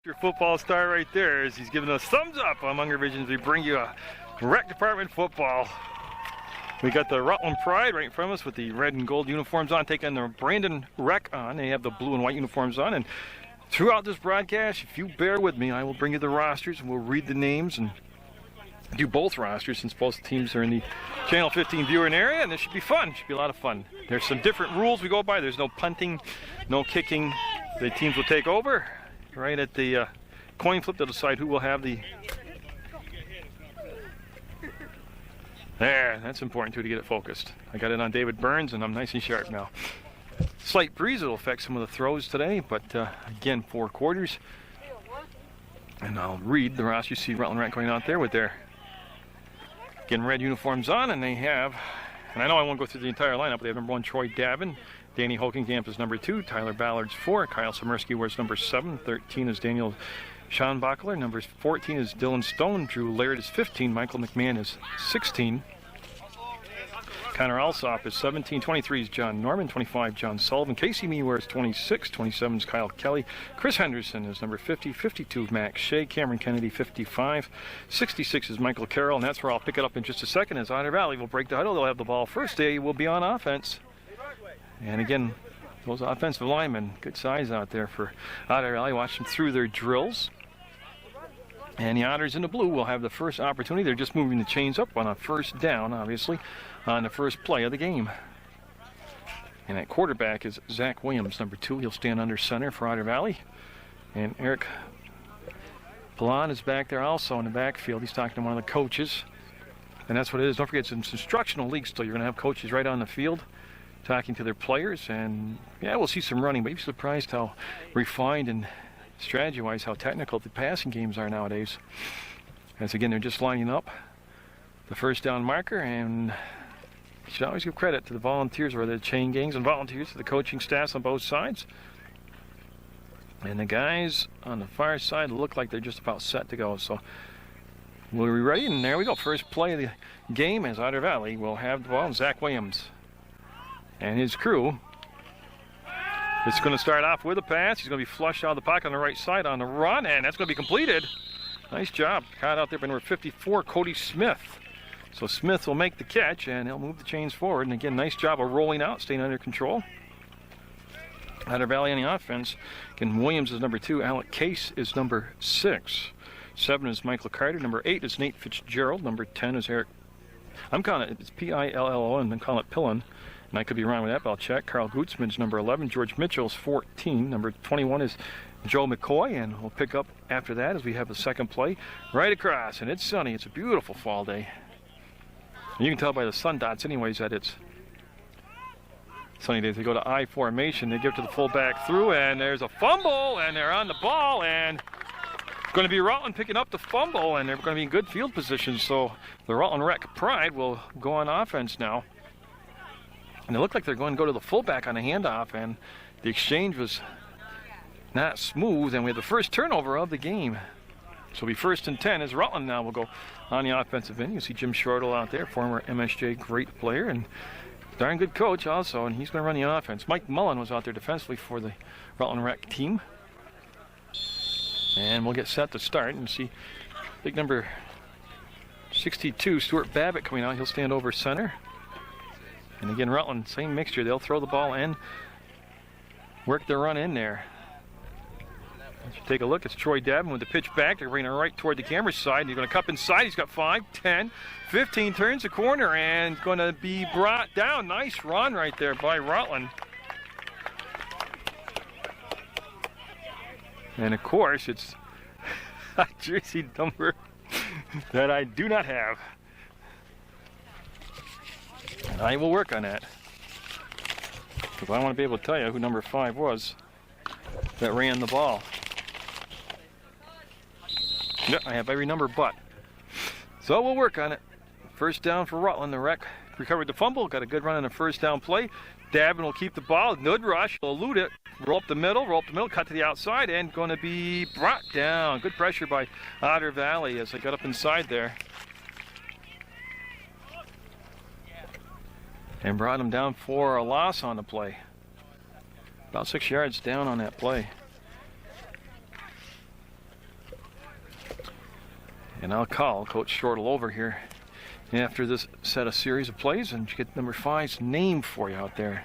Your football star right there as he's giving us thumbs up on Munger Visions. We bring you a rec department football. We got the Rutland Pride right in front of us with the red and gold uniforms on, taking the Brandon Rec on. They have the blue and white uniforms on. And throughout this broadcast, if you bear with me, I will bring you the rosters and we'll read the names and do both rosters since both teams are in the Channel 15 viewing area, and this should be fun. It should be a lot of fun. There's some different rules we go by. There's no punting, no kicking. The teams will take over. Right at the coin flip, they'll decide who will have the... There, that's important too to get it focused. I got it on David Burns and I'm nice and sharp now. Slight breeze will affect some of the throws today, but again, 4 quarters. And I'll read the roster. You see Rutland Rec going out there with their, again, red uniforms on, and they have, and I know I won't go through the entire lineup, but they have number 1, Troy Davin. Danny Hokenkamp is number 2. Tyler Ballard's 4. Kyle Samersky wears number 7. 13 is Daniel Schonbachler. Number 14 is Dylan Stone. Drew Laird is 15. Michael McMahon is 16. Connor Alsop is 17. 23 is John Norman. 25 John Sullivan. Casey Mee wears 26. 27 is Kyle Kelly. Chris Henderson is number 50. 52 Max Shea. Cameron Kennedy 55. 66 is Michael Carroll, and that's where I'll pick it up in just a second as Otter Valley will break the huddle. They'll have the ball first. They will be on offense. And again, those offensive linemen, good size out there for Otter Valley. Watch them through their drills. And the Otters in the blue will have the first opportunity. They're just moving the chains up on a first down, obviously, on the first play of the game. And at quarterback is Zach Williams, number 2. He'll stand under center for Otter Valley. And Eric Pilon is back there also in the backfield. He's talking to one of the coaches. And that's what it is. Don't forget, it's an instructional league still. You're going to have coaches right on the field talking to their players, and yeah, we'll see some running, but you'd be surprised how refined and strategy-wise how technical the passing games are nowadays. As again, they're just lining up the first down marker, and you should always give credit to the volunteers, or the chain gangs and volunteers, to the coaching staffs on both sides. And the guys on the far side look like they're just about set to go, so we'll be ready, and there we go. First play of the game as Otter Valley will have the ball. Zach Williams and his crew. It's going to start off with a pass. He's going to be flushed out of the pocket on the right side on the run, and that's going to be completed. Nice job. Caught out there by number 54, Cody Smith. So Smith will make the catch, and he'll move the chains forward. And again, nice job of rolling out, staying under control. Otter Valley on the offense. Again, Williams is number 2. Alec Case is number 6. 7 is Michael Carter. Number 8 is Nate Fitzgerald. Number 10 is Eric. I'm calling it, it's P-I-L-L-O-N, I'm calling it Pillon. And I could be wrong with that, but I'll check. Carl Gutzman's number 11. George Mitchell's 14. Number 21 is Joe McCoy, and we'll pick up after that as we have the second play right across. And it's sunny. It's a beautiful fall day. And you can tell by the sun dots anyways that it's sunny days. They go to I formation. They give to the fullback through, and there's a fumble, and they're on the ball, and it's going to be Rutland picking up the fumble, and they're going to be in good field position. So the Rutland Rec Pride will go on offense now. And it looked like they're going to go to the fullback on a handoff, and the exchange was not smooth, and we had the first turnover of the game. So it'll be 1st and 10 as Rutland now will go on the offensive end. You see Jim Shortle out there, former MSJ great player and darn good coach also, and he's going to run the offense. Mike Mullen was out there defensively for the Rutland Rec team. And we'll get set to start and see big number 62, Stuart Babbitt, coming out. He'll stand over center. And again, Rutland, same mixture. They'll throw the ball and work their run in there. Let's take a look. It's Troy Davin with the pitch back. They're bringing it right toward the camera side. He's going to cup inside. He's got 5, 10, 15. Turns the corner and going to be brought down. Nice run right there by Rutland. And of course, it's a jersey number that I do not have. And I will work on that, because I want to be able to tell you who number 5 was that ran the ball. Yep, I have every number but. So we'll work on it. First down for Rutland. The Rec recovered the fumble, got a good run on the first down play. Davin will keep the ball, good rush, will elude it, roll up the middle, cut to the outside, and going to be brought down. Good pressure by Otter Valley as they got up inside there. And brought him down for a loss on the play. About 6 yards down on that play. And I'll call Coach Shortle over here after this set of series of plays and get number 5's name for you out there.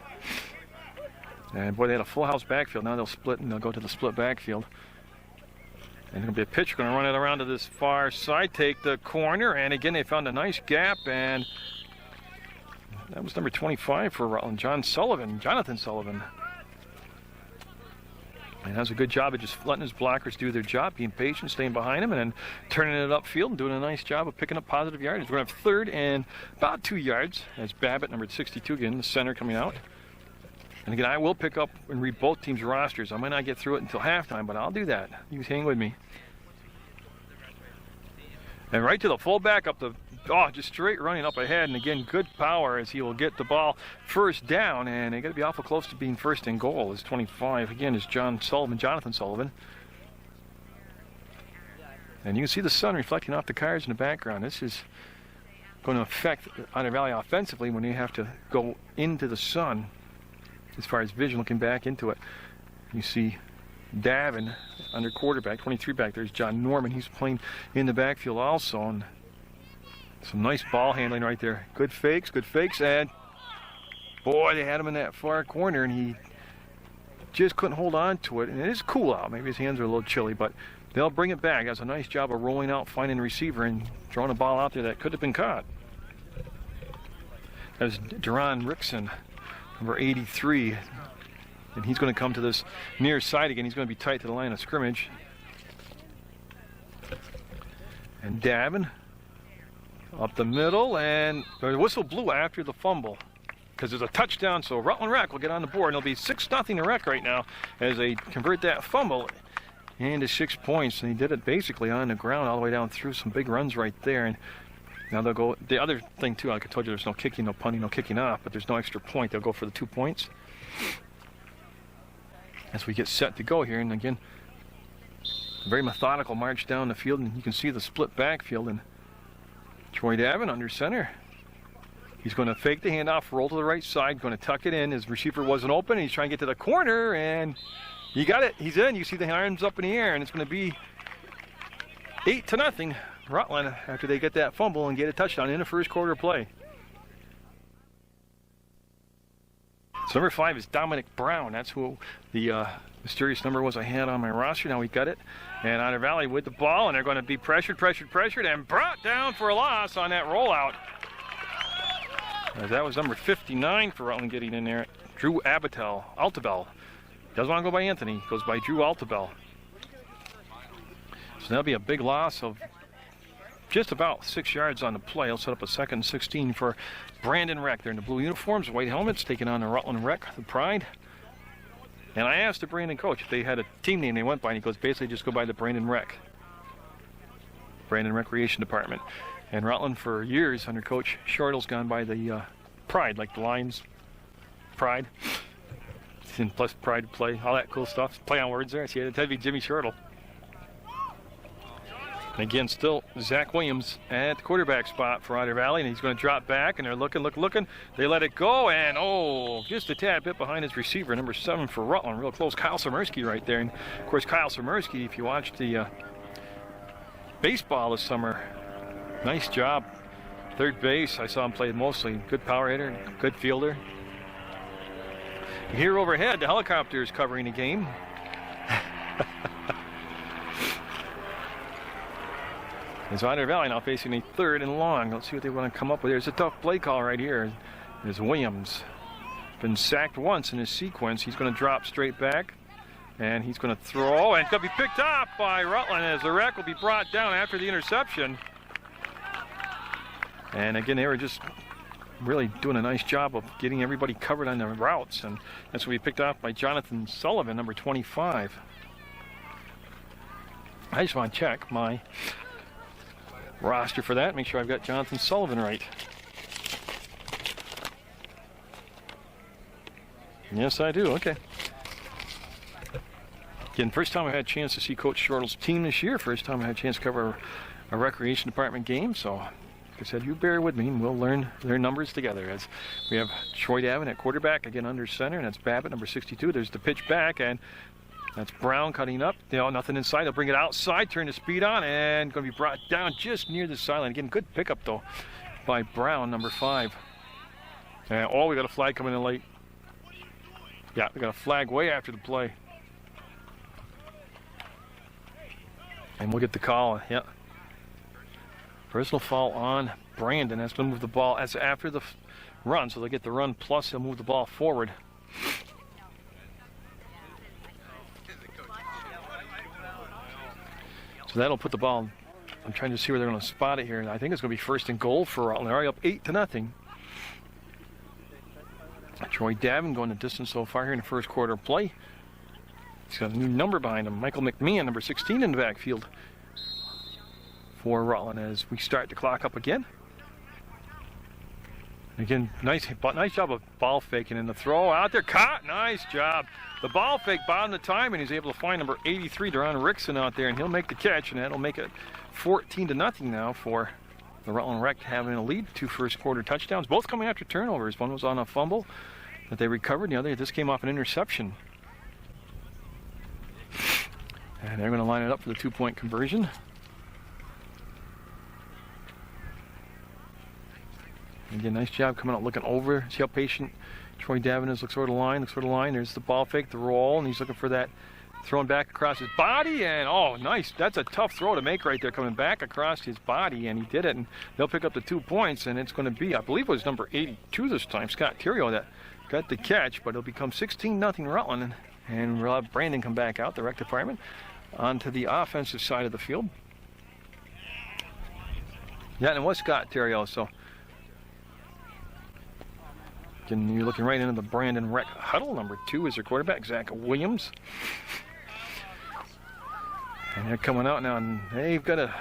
And boy, they had a full house backfield. Now they'll split and they'll go to the split backfield. And there'll be a pitcher going to run it around to this far side, take the corner, and again they found a nice gap, and that was number 25 for Rutland, Jonathan Sullivan. And does a good job of just letting his blockers do their job, being patient, staying behind him, and then turning it upfield and doing a nice job of picking up positive yardage. We're going to have third and about 2 yards as Babbitt, number 62, again, the center coming out. And again, I will pick up and read both teams' rosters. I might not get through it until halftime, but I'll do that. You hang with me. And right to the fullback up the, just straight running up ahead. And again, good power as he will get the ball first down. And they got to be awful close to being first and goal. Is 25 again is Jonathan Sullivan. And you can see the sun reflecting off the cars in the background. This is going to affect Otter Valley offensively when they have to go into the sun. As far as vision, looking back into it, you see Davin under quarterback, 23 back. There's John Norman. He's playing in the backfield also. And some nice ball handling right there. Good fakes, and boy, they had him in that far corner, and he just couldn't hold on to it. And it is cool out. Maybe his hands are a little chilly, but they'll bring it back. Does a nice job of rolling out, finding the receiver, and throwing a ball out there that could have been caught. That was Duran Rickson, number 83, and he's going to come to this near side again. He's going to be tight to the line of scrimmage. And Davin up the middle, and the whistle blew after the fumble because there's a touchdown, so Rutland Rec will get on the board, and it'll be 6-0 to Rec right now as they convert that fumble into 6 points. And he did it basically on the ground all the way down through some big runs right there. And now they'll go, the other thing too, like I told you, there's no kicking, no punting, no kicking off, but there's no extra point. They'll go for the 2 points as we get set to go here. And again, very methodical march down the field, and you can see the split backfield. And Troy Davin under center. He's going to fake the handoff, roll to the right side, going to tuck it in. His receiver wasn't open, and he's trying to get to the corner, and he got it. He's in. You see the arms up in the air, and it's going to be 8-0 Rutland after they get that fumble and get a touchdown in the first quarter play. So number 5 is Dominic Brown. That's who the mysterious number was I had on my roster. Now we got it. And Otter Valley with the ball, and they're going to be pressured, and brought down for a loss on that rollout. That was number 59 for Rutland getting in there. Drew Altabel. Doesn't want to go by Anthony. Goes by Drew Altabel. So that'll be a big loss of just about 6 yards on the play. He'll set up a 2nd and 16 for Brandon Rec. They're in the blue uniforms, white helmets, taking on the Rutland Rec, the Pride. And I asked the Brandon coach if they had a team name they went by, and he goes, basically just go by the Brandon Rec. Brandon Recreation Department. And Rutland for years under Coach Shortle's gone by the Pride, like the Lions Pride. And plus Pride to play, all that cool stuff. Play on words there. See, that'd be Jimmy Shortle. And again, still Zach Williams at the quarterback spot for Otter Valley, and he's going to drop back, and they're looking. They let it go, and just a tad bit behind his receiver, number 7 for Rutland, real close. Kyle Samersky right there. And of course, Kyle Samersky, if you watched the baseball this summer, nice job. Third base, I saw him play mostly. Good power hitter, good fielder. Here overhead, the helicopter is covering the game. It's Otter Valley now facing a 3rd and long. Let's see what they want to come up with. There's a tough play call right here. There's Williams. Been sacked once in his sequence. He's going to drop straight back, and he's going to throw, and it's going to be picked off by Rutland as the Rec will be brought down after the interception. And again, they were just really doing a nice job of getting everybody covered on the routes, and that's going to be picked off by Jonathan Sullivan, number 25. I just want to check my roster for that, make sure I've got Jonathan Sullivan right. Yes, I do. Okay. Again, first time I had a chance to see Coach Shortle's team this year. First time I had a chance to cover a recreation department game. So, like I said, you bear with me, and we'll learn their numbers together. As we have Troy Davin at quarterback, again under center, and that's Babbitt, number 62. There's the pitch back, and That's Brown cutting up. Nothing inside. They'll bring it outside, turn the speed on, and going to be brought down just near the sideline. Again, good pickup, though, by Brown, number 5. And we got a flag coming in late. Yeah, we got a flag way after the play. And we'll get the call. Yeah. Personal foul on Brandon. That's going to move the ball. That's after the run, so they'll get the run plus they'll move the ball forward. So that'll put the ball. I'm trying to see where they're going to spot it here. I think it's going to be first and goal for Rutland. They're already up 8-0. Troy Davin going the distance so far here in the first quarter of play. He's got a new number behind him. Michael McMahon, number 16 in the backfield for Rutland as we start the clock up again. Again, nice job of ball faking in the throw out there. Caught. Nice job. The ball fake bottom of the time, and he's able to find number 83, Deron Rickson, out there, and he'll make the catch, and that'll make it 14-0 now for the Rutland Rec having a lead. 2 first quarter touchdowns, both coming after turnovers. One was on a fumble that they recovered, and the other just came off an interception. And they're going to line it up for the 2-point conversion. Again, nice job coming out, looking over. See how patient Troy Davin is. Looks over the line, There's the ball fake, the roll, and he's looking for that, throwing back across his body, and nice. That's a tough throw to make right there, coming back across his body, and he did it, and they'll pick up the 2 points, and it's going to be, I believe it was number 82 this time, Scott Theriot, that got the catch, but it'll become 16-0 Rutland, and we'll have Brandon come back out, the rec department, onto the offensive side of the field. Yeah, and it was Scott Theriot, so and you're looking right into the Brandon Rec huddle. Number 2 is their quarterback, Zach Williams. And they're coming out now, and they've got a,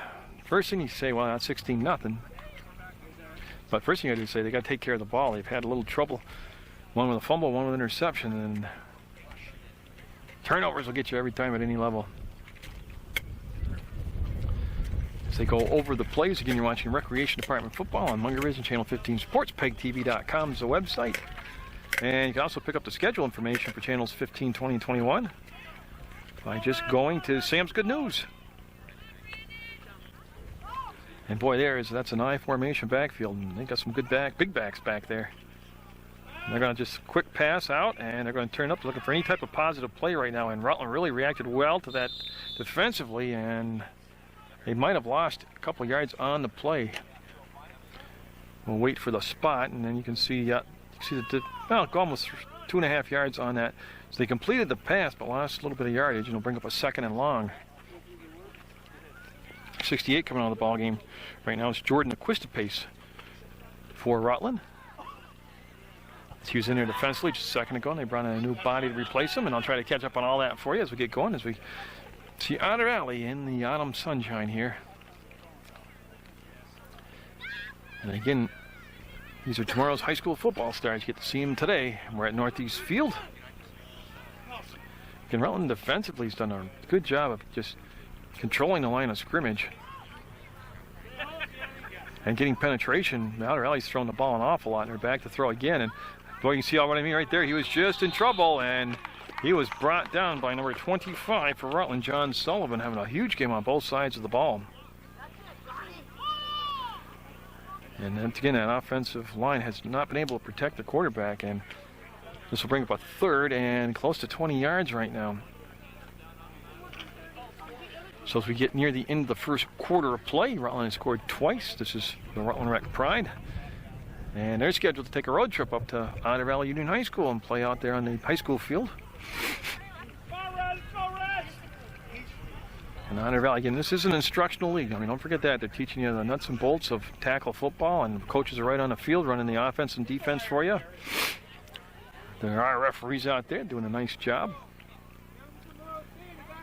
first thing you say, well, that's 16-0. But first thing I do say, they got to take care of the ball. They've had a little trouble. One with a fumble, one with an interception, and turnovers will get you every time at any level. As they go over the plays, again, you're watching Recreation Department Football on Munger Vision Channel 15 Sports. PEGTV.com is the website. And you can also pick up the schedule information for channels 15, 20, and 21 by just going to Sam's Good News. And boy, that's an I formation backfield, and they got some good big backs back there. And they're going to just quick pass out, and they're going to turn up looking for any type of positive play right now. And Rutland really reacted well to that defensively, and they might have lost a couple yards on the play. We'll wait for the spot, and then you can see, almost 2.5 yards on that. So they completed the pass, but lost a little bit of yardage, and it'll bring up a 2nd and long. 68 coming out of the ball game right now is Jordan Aquistapace for Rutland. He was in there defensively just a second ago, and they brought in a new body to replace him, and I'll try to catch up on all that for you as we get going, as we see Otter Alley in the autumn sunshine here. And again, these are tomorrow's high school football stars. You get to see them today. We're at Northeast Field. Again, Rutland defensively has done a good job of just controlling the line of scrimmage and getting penetration. Otter Alley's thrown the ball an awful lot, and they're back to throw again. And boy, you can see all what I mean right there. He was just in trouble, and he was brought down by number 25 for Rutland, John Sullivan, having a huge game on both sides of the ball. And then again, that offensive line has not been able to protect the quarterback, and this will bring up a 3rd and close to 20 yards right now. So as we get near the end of the first quarter of play, Rutland has scored twice. This is the Rutland Rec Pride. And they're scheduled to take a road trip up to Otter Valley Union High School and play out there on the high school field. And Otter Valley, again, this is an instructional league. I mean, don't forget that. They're teaching you the nuts and bolts of tackle football, and the coaches are right on the field running the offense and defense for you. There are referees out there doing a nice job.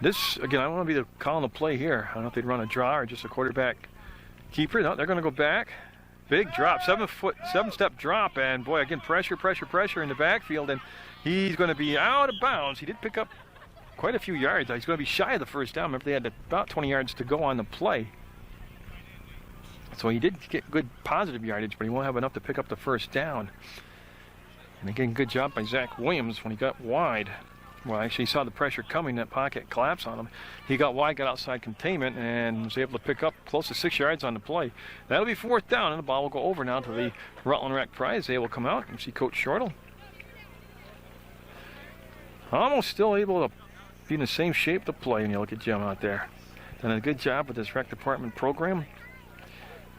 This, again, I don't want to be the calling the play here. I don't know if they'd run a draw or just a quarterback keeper. No, they're going to go back. Big drop, 7-step drop, and boy, again, pressure in the backfield, and he's going to be out of bounds. He did pick up quite a few yards. He's going to be shy of the first down. Remember, they had about 20 yards to go on the play. So he did get good positive yardage, but he won't have enough to pick up the first down. And again, good job by Zach Williams when he got wide. well, actually he saw the pressure coming, that pocket collapse on him. He got wide, got outside containment, and was able to pick up close to 6 yards on the play. That'll be 4th down, and the ball will go over now to the Rutland Rec Prize. They will come out and see Coach Shortle. Almost still able to be in the same shape to play, and you look at Jim out there. Done a good job with this rec department program.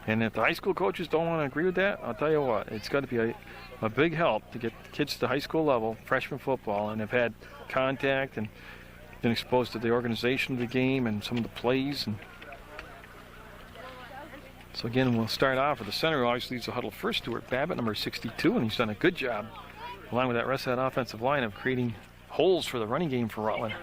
And if the high school coaches don't want to agree with that, I'll tell you what, it's got to be a big help to get kids to the high school level, freshman football, and have had contact and been exposed to the organization of the game and some of the plays. And so again, we'll start off with the center, who always leads the huddle first, Stuart Babbitt, number 62, and he's done a good job, along with that rest of that offensive line, of creating holes for the running game for Rutland.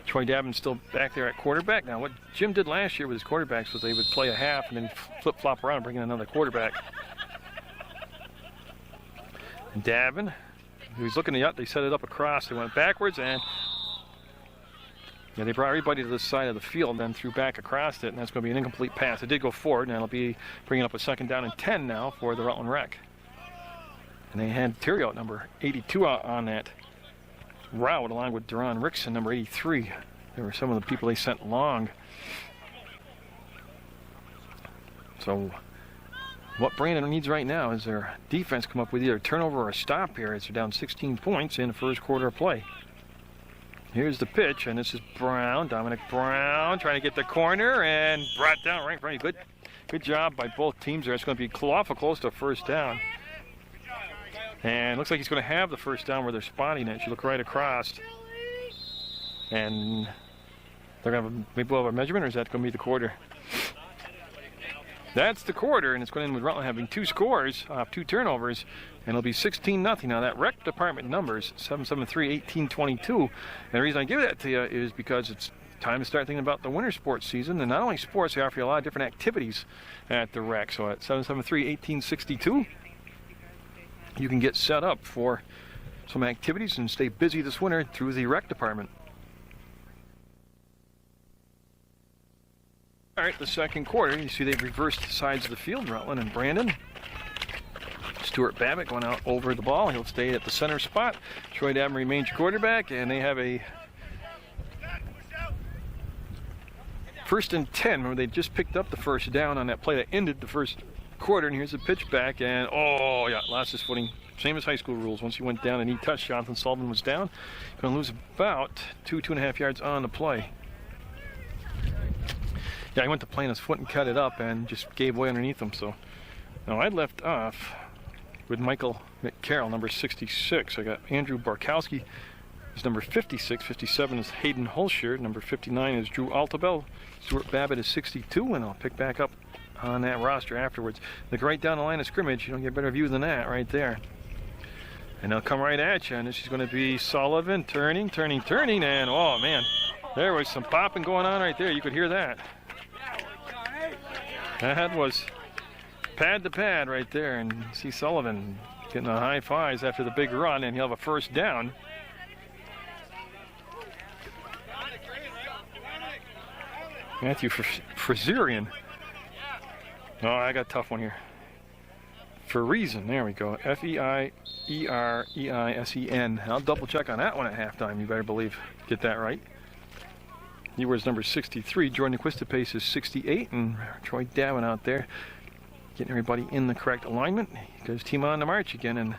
Troy Davin's still back there at quarterback. Now, what Jim did last year with his quarterbacks was they would play a half and then flip-flop around and bring in another quarterback. And Davin, he was looking at, they set it up across. They went backwards, and they brought everybody to the side of the field and then threw back across it, and that's going to be an incomplete pass. It did go forward, and it'll be bringing up a 2nd down and 10 now for the Rutland Rec. And they had Terrio at number 82 out on that route, along with Deron Rickson, number 83. There were some of the people they sent long. So what Brandon needs right now is their defense come up with either a turnover or a stop here, as they're down 16 points in the first quarter of play. Here's the pitch, and this is Brown, Dominic Brown, trying to get the corner and brought down right in front of you. Good job by both teams there. It's going to be awful close to a 1st down. And looks like he's going to have the 1st down where they're spotting it. You look right across. And they're going to have maybe we'll have a measurement, or is that going to be the quarter? That's the quarter, and it's going to end with Rutland having 2 scores off 2 turnovers. And it'll be 16-0. Now, that rec department numbers, 773-1822. And the reason I give that to you is because it's time to start thinking about the winter sports season. And not only sports, they offer you a lot of different activities at the rec. So at 773-1862. You can get set up for some activities and stay busy this winter through the rec department. All right, the 2nd quarter, you see they've reversed the sides of the field, Rutland and Brandon. Stuart Babbitt going out over the ball. He'll stay at the center spot. Troy Davin remains your quarterback, and they have a 1st and 10. Remember, they just picked up the 1st down on that play that ended the first quarter, and here's the pitch back, and oh yeah, lost his footing. Same as high school rules. Once he went down and he touched, Jonathan Sullivan was down. Going to lose about 2.5 yards on the play. Yeah, he went to plant his foot and cut it up and just gave way underneath him. So now I left off with Michael McCarroll, number 66. I got Andrew Barkowski, is number 56. 57 is Hayden Holscher. Number 59 is Drew Altabel. Stuart Babbitt is 62, and I'll pick back up on that roster afterwards. Look right down the line of scrimmage. You don't get a better view than that right there. And they'll come right at you, and this is going to be Sullivan turning, and oh man, there was some popping going on right there. You could hear that. That was pad to pad right there, and you see Sullivan getting the high fives after the big run, and he'll have a 1st down. Matthew Frizerian. Oh, I got a tough one here. Fereisen, there we go. F-E-I-E-R-E-I-S-E-N. I'll double check on that one at halftime, you better believe. Get that right. He wears number 63. Jordan Quistapace is 68, and Troy Davin out there getting everybody in the correct alignment. He goes team on the march again, and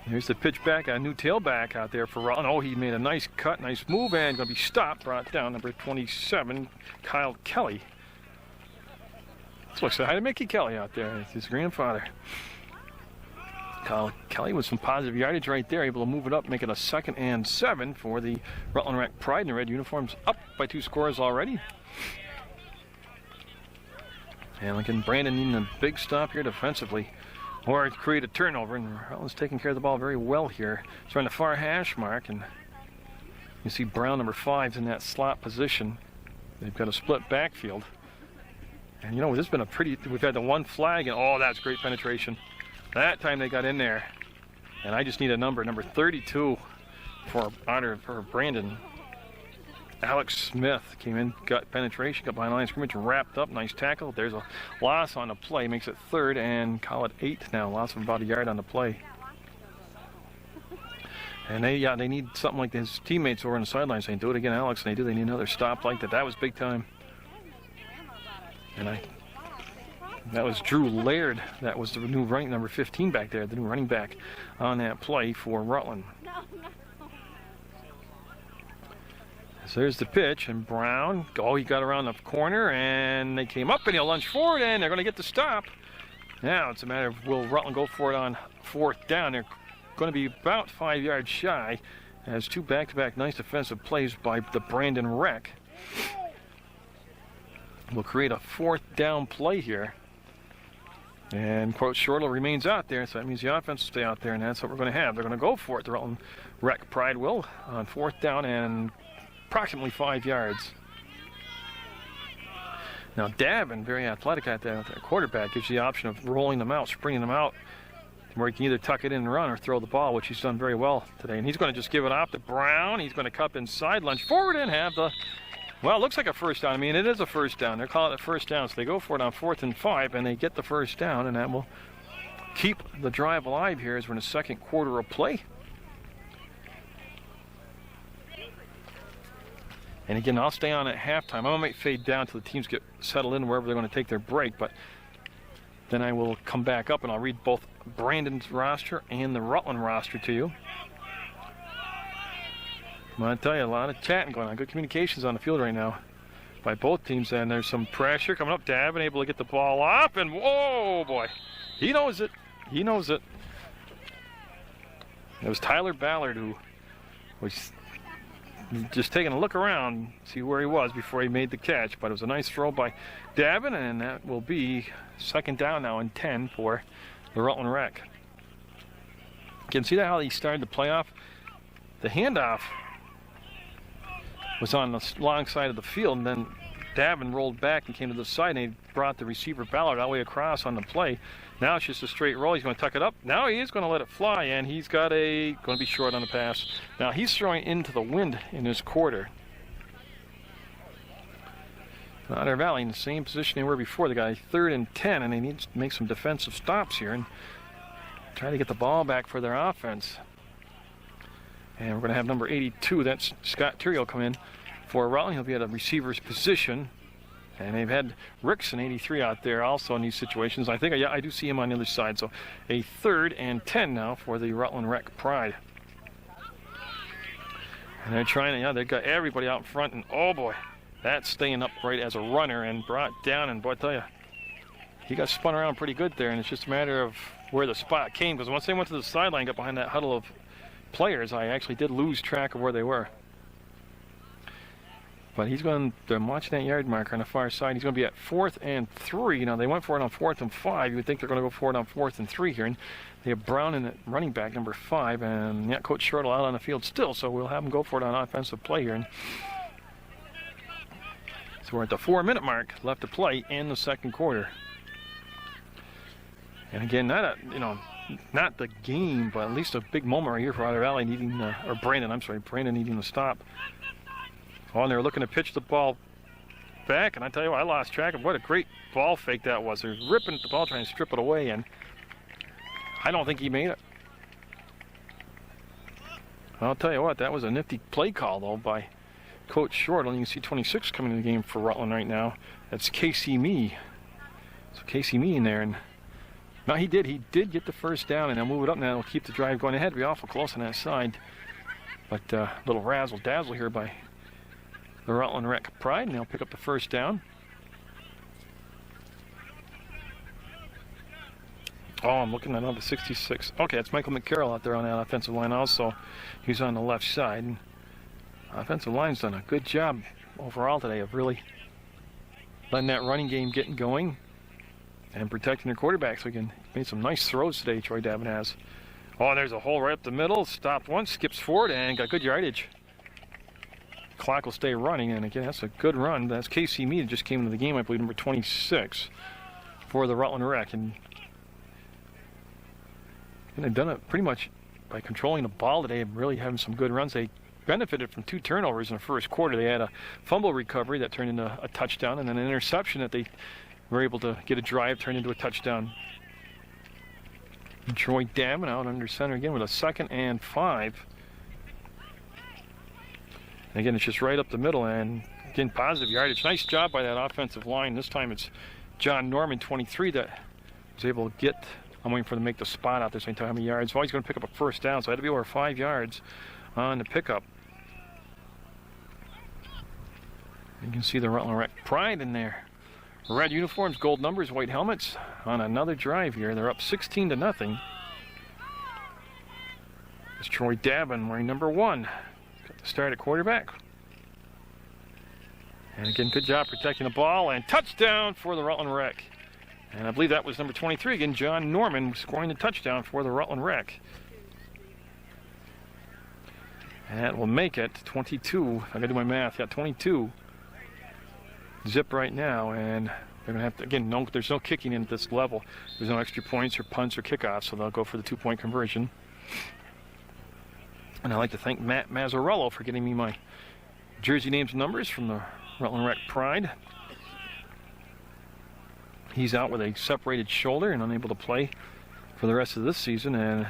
here's the pitch back, a new tailback out there for Rutland. Oh, he made a nice cut, nice move, and going to be stopped, brought down, number 27, Kyle Kelly. Let's look, say hi to Mickey Kelly out there. It's his grandfather. Kyle Kelly with some positive yardage right there, able to move it up, make it a 2nd and 7 for the Rutland Rec Pride in the red uniforms, up by 2 scores already. And again, Brandon needing a big stop here defensively, or create a turnover, and Rutland's taking care of the ball very well here. It's around the far hash mark, and you see Brown, number 5, in that slot position. They've got a split backfield. And you know, this has been we've had the 1 flag, and oh, that's great penetration. That time they got in there. And I just need a number 32 for Brandon. Alex Smith came in, got penetration, got behind the line of scrimmage, wrapped up, nice tackle. There's a loss on the play, makes it 3rd, and call it 8 now. Loss of about a yard on the play. And they need something like his teammates over on the sideline saying, "Do it again, Alex." And they need another stop like that. That was big time. And that was Drew Laird. That was the new running number 15 back there, the new running back on that play for Rutland. So there's the pitch, and Brown, he got around the corner, and they came up, and he'll lunge forward, and they're going to get the stop. Now it's a matter of, will Rutland go for it on 4th down? They're going to be about 5 yards shy, as 2 back-to-back nice defensive plays by the Brandon Wreck will create a 4th down play here. And Coach Shortle remains out there, so that means the offense will stay out there, and that's what we're going to have. They're going to go for it, the Rutland Wreck Pride will, on 4th down and approximately 5 yards. Now Davin, very athletic at that quarterback, gives you the option of rolling them out, springing them out, where he can either tuck it in and run or throw the ball, which he's done very well today. And he's going to just give it off to Brown. He's going to cup inside, lunge forward, and have the, well, it looks like a first down. I mean, it is a first down. They're calling it first down, so they go for it on 4th and 5, and they get the first down, and that will keep the drive alive here as we're in the 2nd quarter of play. And again, I'll stay on at halftime. I might fade down till the teams get settled in wherever they're going to take their break, but then I will come back up and I'll read both Brandon's roster and the Rutland roster to you. I'm going to tell you, a lot of chatting going on. Good communications on the field right now by both teams, and there's some pressure coming up. Davin able to get the ball up, and whoa, boy. He knows it. He knows it. It was Tyler Ballard who was just taking a look around, see where he was before he made the catch. But it was a nice throw by Davin, and that will be 2nd down now and 10 for the Rutland Wreck. You can see that how he started the playoff. The handoff was on the long side of the field, and then Davin rolled back and came to the side, and he brought the receiver Ballard all the way across on the play. Now it's just a straight roll. He's going to tuck it up. Now he is going to let it fly, and he's got going to be short on the pass. Now he's throwing into the wind in this quarter. Otter Valley in the same position they were before. They got a 3rd and 10, and they need to make some defensive stops here and try to get the ball back for their offense. And we're going to have number 82, that's Scott Terrio, come in for Rutland. He'll be at a receiver's position. And they've had Rickson, 83, out there also in these situations. I think I do see him on the other side. So a 3rd and 10 now for the Rutland Wreck Pride. And they're trying to, they've got everybody out in front. And oh boy, that's staying upright as a runner and brought down. And boy, I tell you, he got spun around pretty good there. And it's just a matter of where the spot came. Because once they went to the sideline, got behind that huddle of players, I actually did lose track of where they were. But he's going to watch that yard marker on the far side. He's going to be at 4th and 3. Now, they went for it on 4th and 5. You would think they're going to go for it on 4th and 3 here. And they have Brown in at running back, number 5. And yeah, Coach Shortle out on the field still, so we'll have him go for it on offensive play here. And so we're at the 4-minute mark left to play in the 2nd quarter. And again, not the game, but at least a big moment right here for Otter Valley needing, Brandon needing to stop. Oh, and they were looking to pitch the ball back, and I tell you what, I lost track of what a great ball fake that was. They were ripping at the ball, trying to strip it away, and I don't think he made it. I'll tell you what, that was a nifty play call, though, by Coach Shortle. And you can see 26 coming in the game for Rutland right now. That's Casey Mee. So Casey Mee in there, and no, he did get the first down, and they'll move it up now. It'll keep the drive going. It had to be awful close on that side, but little razzle-dazzle here by the Rutland Wreck Pride, and they'll pick up the first down. Oh, I'm looking at number 66. Okay, it's Michael McCarroll out there on that offensive line also. He's on the left side. And offensive line's done a good job overall today of really letting that running game getting going and protecting their quarterback. So again, made some nice throws today, Troy Davin has. Oh, there's a hole right up the middle. Stopped once, skips forward, and got good yardage. Clock will stay running, and again, that's a good run. That's Casey Mee that just came into the game, I believe, number 26 for the Rutland Wreck. And they've done it pretty much by controlling the ball today and really having some good runs. They benefited from 2 turnovers in the first quarter. They had a fumble recovery that turned into a touchdown, and then an interception that they were able to get a drive turned into a touchdown. And Troy Davin out under center again with a 2nd and 5 And again, it's just right up the middle, and again, positive yardage. Nice job by that offensive line. This time it's John Norman, 23, that was able to get, I'm waiting for them to make the spot out there so I can tell how many yards. Well, he's going to pick up a first down, so I had to be over 5 yards on the pickup. You can see the Rutland Rec pride in there. Red uniforms, gold numbers, white helmets on another drive here. They're up 16-0. It's Troy Davin wearing number 1. Got the start at quarterback. And again, good job protecting the ball, and touchdown for the Rutland Rec. And I believe that was number 23. Again, John Norman scoring the touchdown for the Rutland Rec. And that will make it 22. I gotta do my math. Yeah, 22. Zip right now, and they're gonna have to, again, there's no kicking in at this level. There's no extra points or punts or kickoffs, so they'll go for the 2-point conversion. And I'd like to thank Matt Mazzarello for getting me my jersey names and numbers from the Rutland Rec Pride. He's out with a separated shoulder and unable to play for the rest of this season. And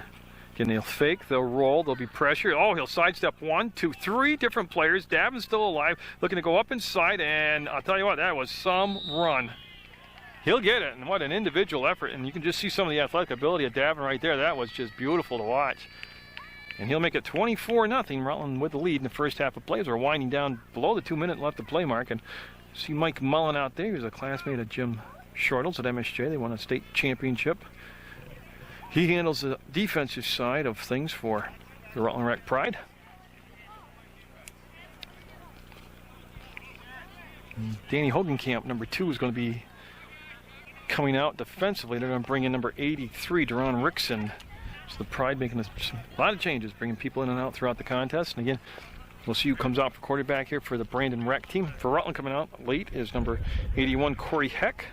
again, they'll fake, they'll roll, there'll be pressure. Oh, he'll sidestep 1, 2, 3 different players. Davin's still alive, looking to go up inside, and I'll tell you what, that was some run. He'll get it, and what an individual effort. And you can just see some of the athletic ability of Davin right there. That was just beautiful to watch. And he'll make it 24-0. Rutland with the lead in the first half of play as we're winding down below the 2-minute left to play mark. And see Mike Mullen out there. He's a classmate of Jim Shortles at MSJ. They won a state championship. He handles the defensive side of things for the Rutland Rec Pride. Danny Hogenkamp, number 2, is going to be coming out defensively. They're going to bring in number 83, Deron Rickson. So the Pride making a lot of changes, bringing people in and out throughout the contest. And again, we'll see who comes out for quarterback here for the Brandon Rec team. For Rutland coming out late is number 81, Corey Heck.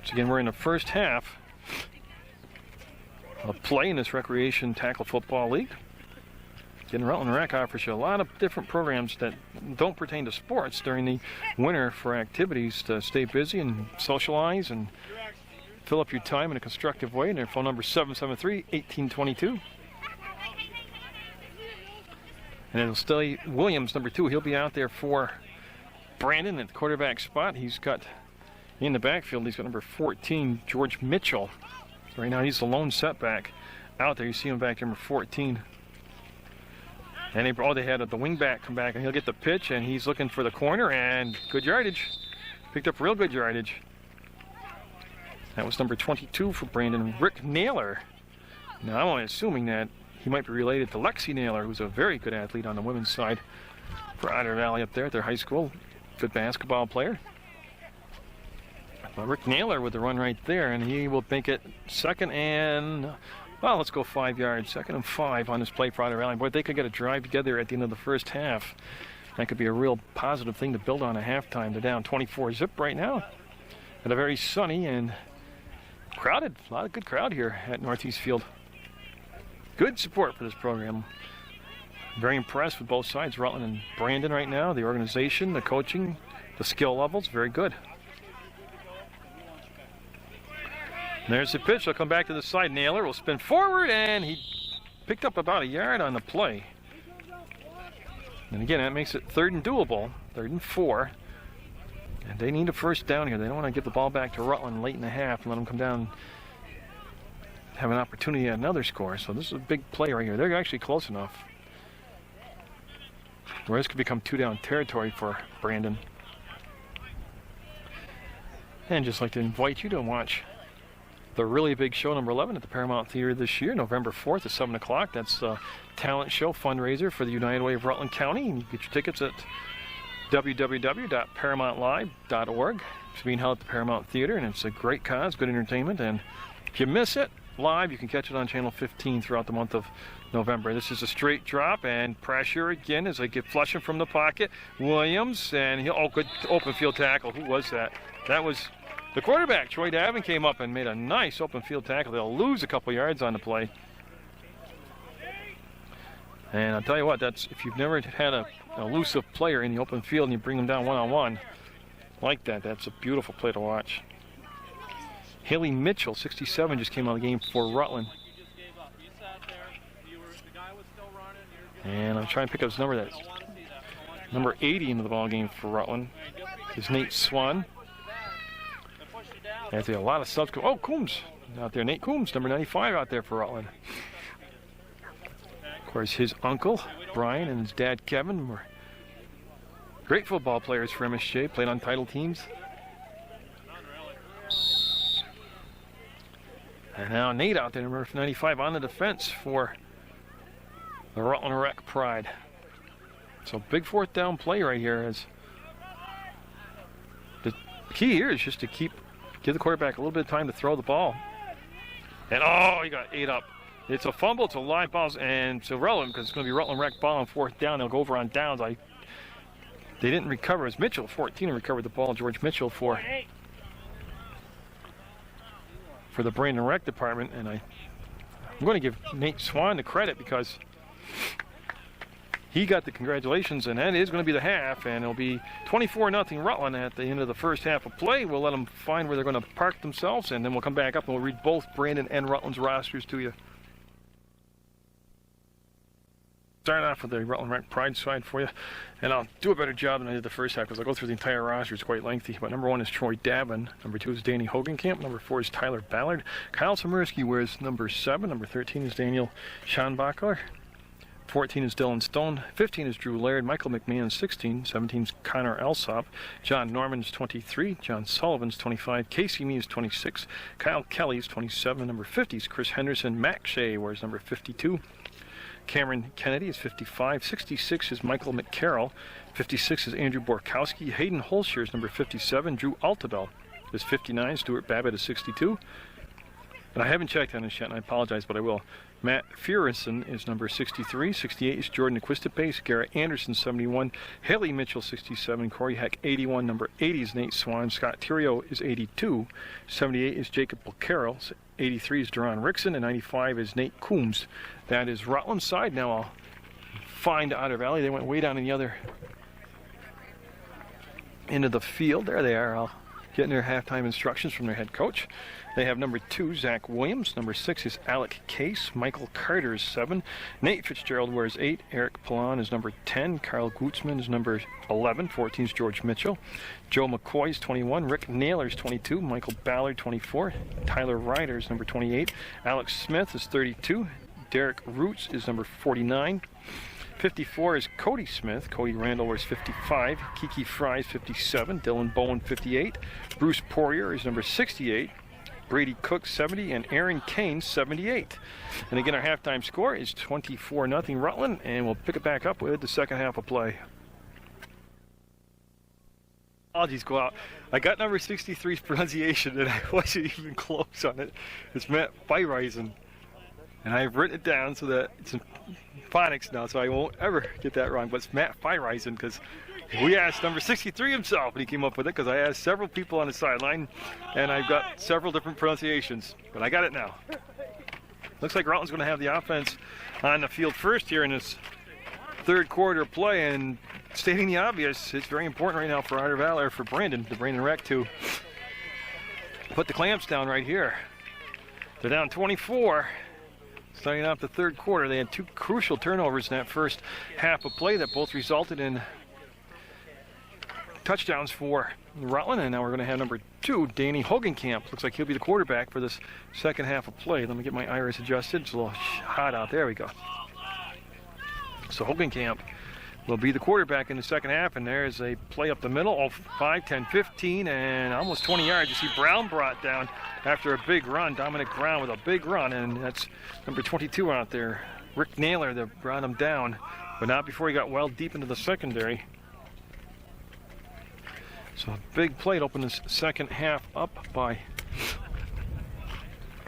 So again, we're in the first half of play in this Recreation Tackle Football League. Again, Rutland Rec offers you a lot of different programs that don't pertain to sports during the winter for activities to stay busy and socialize and fill up your time in a constructive way. And their phone number is 773-1822. And it'll stay Williams, number 2. He'll be out there for Brandon at the quarterback spot. He's got in the backfield, he's got number 14, George Mitchell. Right now, he's the lone setback out there. You see him back there, number 14. And they had the wingback come back, and he'll get the pitch, and he's looking for the corner, and good yardage. Picked up real good yardage. That was number 22 for Brandon, Rick Naylor. Now, I'm only assuming that he might be related to Lexi Naylor, who's a very good athlete on the women's side for Otter Valley up there at their high school. Good basketball player. Well, Rick Naylor with the run right there, and he will make it second and, well, let's go 5 yards. 2nd and 5 on this play for Otter Valley. Boy, they could get a drive together at the end of the first half. That could be a real positive thing to build on at halftime. They're down 24-0 right now at a very sunny and crowded, a lot of good crowd here at Northeast Field. Good support for this program. Very impressed with both sides, Rutland and Brandon right now. The organization, the coaching, the skill levels, very good. There's the pitch. They'll come back to the side. Naylor will spin forward, and he picked up about a yard on the play. And again, that makes it 3rd and doable, 3rd and 4. And they need a first down here. They don't want to give the ball back to Rutland late in the half and let them come down, have an opportunity at another score. So this is a big play right here. They're actually close enough where this could become 2-down territory for Brandon. And just like to invite you to watch the Really Big Show number 11 at the Paramount Theater this year, November 4th at 7 o'clock. That's a talent show fundraiser for the United Way of Rutland County. And you get your tickets at www.paramountlive.org. It's being held at the Paramount Theater, and it's a great cause, good entertainment. And if you miss it live, you can catch it on Channel 15 throughout the month of November. This is a straight drop, and pressure again as they get flushing from the pocket. Williams, and good open field tackle. Who was that? That was the quarterback. Troy Davin came up and made a nice open field tackle. They'll lose a couple yards on the play. And I'll tell you what, that's if you've never had an elusive player in the open field and you bring them down one-on-one like that, that's a beautiful play to watch. Haley Mitchell, 67, just came out of the game for Rutland. You just gave up. You sat there. The guy was still running. And I'm trying to pick up his number. That's number 80 into the ball game for Rutland. Is Nate Swan. There's a lot of subs. Oh, Coombs out there. Nate Coombs, number 95 out there for Rutland. Of course, his uncle, Brian, and his dad, Kevin, were great football players for MSJ, played on title teams. And now Nate out there, number 95, on the defense for the Rutland Rec Pride. So big fourth down play right here. As the key here is just to give the quarterback a little bit of time to throw the ball. And oh, he got ate up. It's a fumble, it's a live ball, and it's irrelevant because it's going to be Rutland Rec ball on fourth down. They'll go over on downs. They didn't recover. It was Mitchell, 14, who recovered the ball. George Mitchell for the Brandon Rec department. And I'm going to give Nate Swan the credit because he got the congratulations, and that is going to be the half, and it'll be 24-0 Rutland at the end of the first half of play. We'll let them find where they're going to park themselves, and then we'll come back up and we'll read both Brandon and Rutland's rosters to you. Start off with the Rutland Rec Pride side for you, and I'll do a better job than I did the first half because I'll go through the entire roster. It's quite lengthy, but number 1 is Troy Davin. Number 2 is Danny Hogenkamp. Number 4 is Tyler Ballard. Kyle Samursky wears number 7. Number 13 is Daniel Schonbacher. 14 is Dylan Stone. 15 is Drew Laird. Michael McMahon is 16. 17 is Connor Alsop. John Norman is 23. John Sullivan is 25. Casey Mee is 26. Kyle Kelly is 27. Number 50 is Chris Henderson. Mac Shea wears number 52. Cameron Kennedy is 55. 66 is Michael McCarroll. 56 is Andrew Borkowski. Hayden Holscher is number 57. Drew Altabel is 59. Stuart Babbitt is 62. And I haven't checked on this yet, and I apologize, but I will. Matt Furison is number 63. 68 is Jordan Equistapace. Garrett Anderson, 71. Haley Mitchell, 67. Corey Heck, 81. Number 80 is Nate Swan. Scott Theriot is 82. 78 is Jacob Bulcaro. 83 is Duran Rickson. And 95 is Nate Coombs. That is Rutland's side. Now I'll find Otter Valley. They went way down in the other end of the field. There they are. I'll get in their halftime instructions from their head coach. They have number 2, Zach Williams. Number 6 is Alec Case. Michael Carter is 7. Nate Fitzgerald wears 8. Eric Pallon is number 10. Carl Gutzman is number 11. 14 is George Mitchell. Joe McCoy is 21. Rick Naylor is 22. Michael Ballard, 24. Tyler Ryder is number 28. Alex Smith is 32. Derek Roots is number 49. 54 is Cody Smith. Cody Randall wears 55. Kiki Fry is 57. Dylan Bowen, 58. Bruce Poirier is number 68. Brady Cook, 70, and Aaron Kane, 78. And again, our halftime score is 24-0 Rutland, and we'll pick it back up with the second half of play. Apologies go out. I got number 63's pronunciation, and I wasn't even close on it. It's Matt Feirisen, and I've written it down so that it's in phonics now, so I won't ever get that wrong. But it's Matt Feirisen because we asked number 63 himself, and he came up with it because I asked several people on the sideline, and I've got several different pronunciations, but I got it now. Looks like Rutland's going to have the offense on the field first here in this third quarter play, and stating the obvious, it's very important right now for Otter Valley, or for Brandon, the Brandon Rec, to put the clamps down right here. They're down 24. Starting off the third quarter, they had 2 crucial turnovers in that first half of play that both resulted in touchdowns for Rutland, and now we're going to have number 2, Danny Hogenkamp. Looks like he'll be the quarterback for this second half of play. Let me get my iris adjusted. It's a little hot out. There we go. So Hogenkamp will be the quarterback in the second half, and there's a play up the middle. Oh, 5, 10, 15, and almost 20 yards. You see Brown brought down after a big run. Dominic Brown with a big run, and that's number 22 out there. Rick Naylor that brought him down, but not before he got well deep into the secondary. So a big play to open this second half up by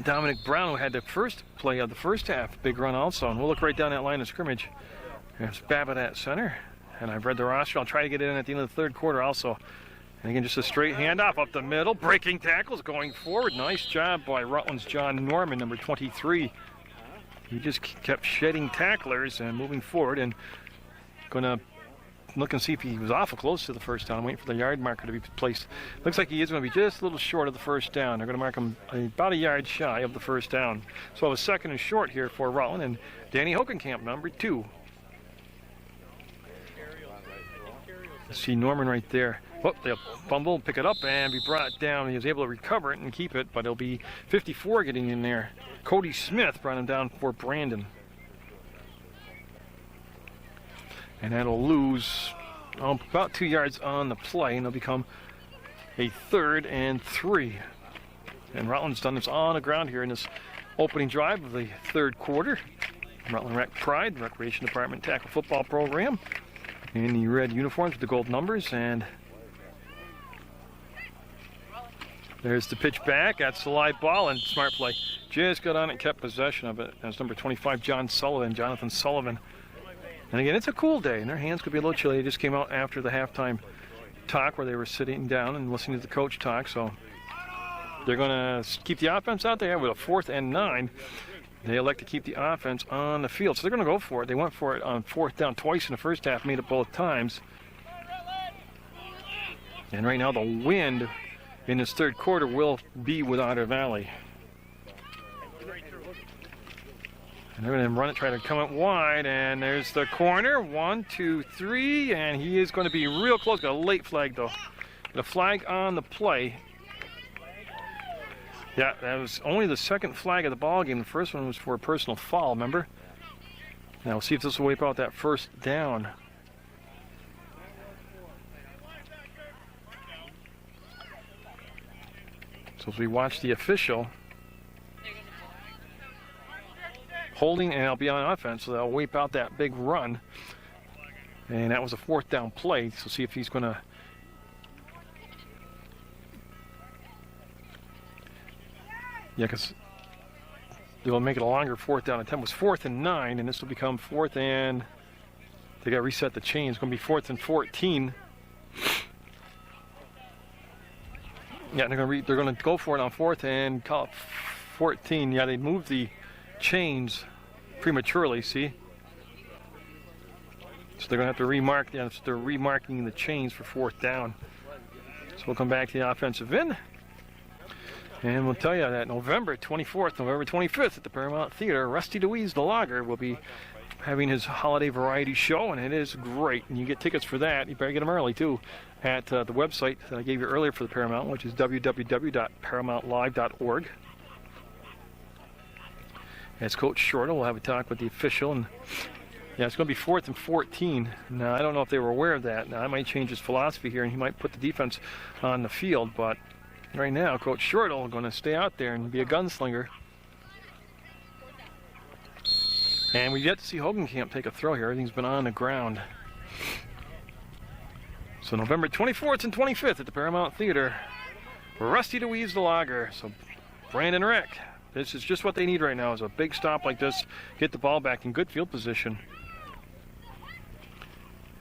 Dominic Brown, who had the first play of the first half. Big run also, and we'll look right down that line of scrimmage. There's Babbitt at center, and I've read the roster. I'll try to get it in at the end of the third quarter also. And again, just a straight handoff up the middle. Breaking tackles going forward. Nice job by Rutland's John Norman, number 23. He just kept shedding tacklers and moving forward, and going to look and see if he was awful close to the first down. I'm waiting for the yard marker to be placed. Looks like he is going to be just a little short of the first down. They're going to mark him about a yard shy of the first down. So a second and short here for Rutland, and Danny Hogenkamp, number 2. See Norman right there. Oh, they'll fumble, pick it up, and be brought down. He was able to recover it and keep it, but it'll be 54 getting in there. Cody Smith brought him down for Brandon. And that'll lose about 2 yards on the play, and it'll become a 3rd and 3. And Rutland's done this on the ground here in this opening drive of the 3rd quarter. Rutland Rec Pride, Recreation Department Tackle Football Program, in the red uniforms with the gold numbers. And there's the pitch back. That's the live ball, and smart play. Just got on it, kept possession of it. That's number 25, Jonathan Sullivan. And again, it's a cool day, and their hands could be a little chilly. They just came out after the halftime talk where they were sitting down and listening to the coach talk. So they're going to keep the offense out there with a 4th and 9. They elect to keep the offense on the field. So they're going to go for it. They went for it on 4th down twice in the first half, made it both times. And right now the wind in this 3rd quarter will be with Otter Valley. And they're going to run it, try to come it wide, and there's the corner. 1, 2, 3, and he is going to be real close. Got a late flag, though. The flag on the play. Yeah, that was only the 2nd flag of the ball game. The first one was for a personal foul, remember? Now we'll see if this will wipe out that 1st down. So as we watch the official, holding, and I'll be on offense, so they'll wipe out that big run. And that was a 4th down play, so see if he's going to... Yeah, because they'll make it a longer 4th down attempt. It was 4th and 9, and this will become 4th and... They got to reset the chain. It's going to be 4th and 14. Yeah, they're going to go for it on 4th and call it 14. Yeah, they moved the chains prematurely, see? So they're going to have to remark. Yeah, so they're remarking the chains for 4th down. So we'll come back to the offensive end. And we'll tell you that November 24th, November 25th at the Paramount Theater, Rusty DeWeese, the logger, will be having his holiday variety show, and it is great. And you get tickets for that. You better get them early, too, at the website that I gave you earlier for the Paramount, which is www.paramountlive.org. As Coach Shortle will have a talk with the official, and yeah, it's going to be 4th and 14. Now, I don't know if they were aware of that. Now, I might change his philosophy here, and he might put the defense on the field, but right now, Coach Shortle is going to stay out there and be a gunslinger. And we've yet to see Hogenkamp take a throw here. Everything's been on the ground. So November 24th and 25th at the Paramount Theater, Rusty DeWeese, the logger. So Brandon Reck, this is just what they need right now, is a big stop like this, get the ball back in good field position.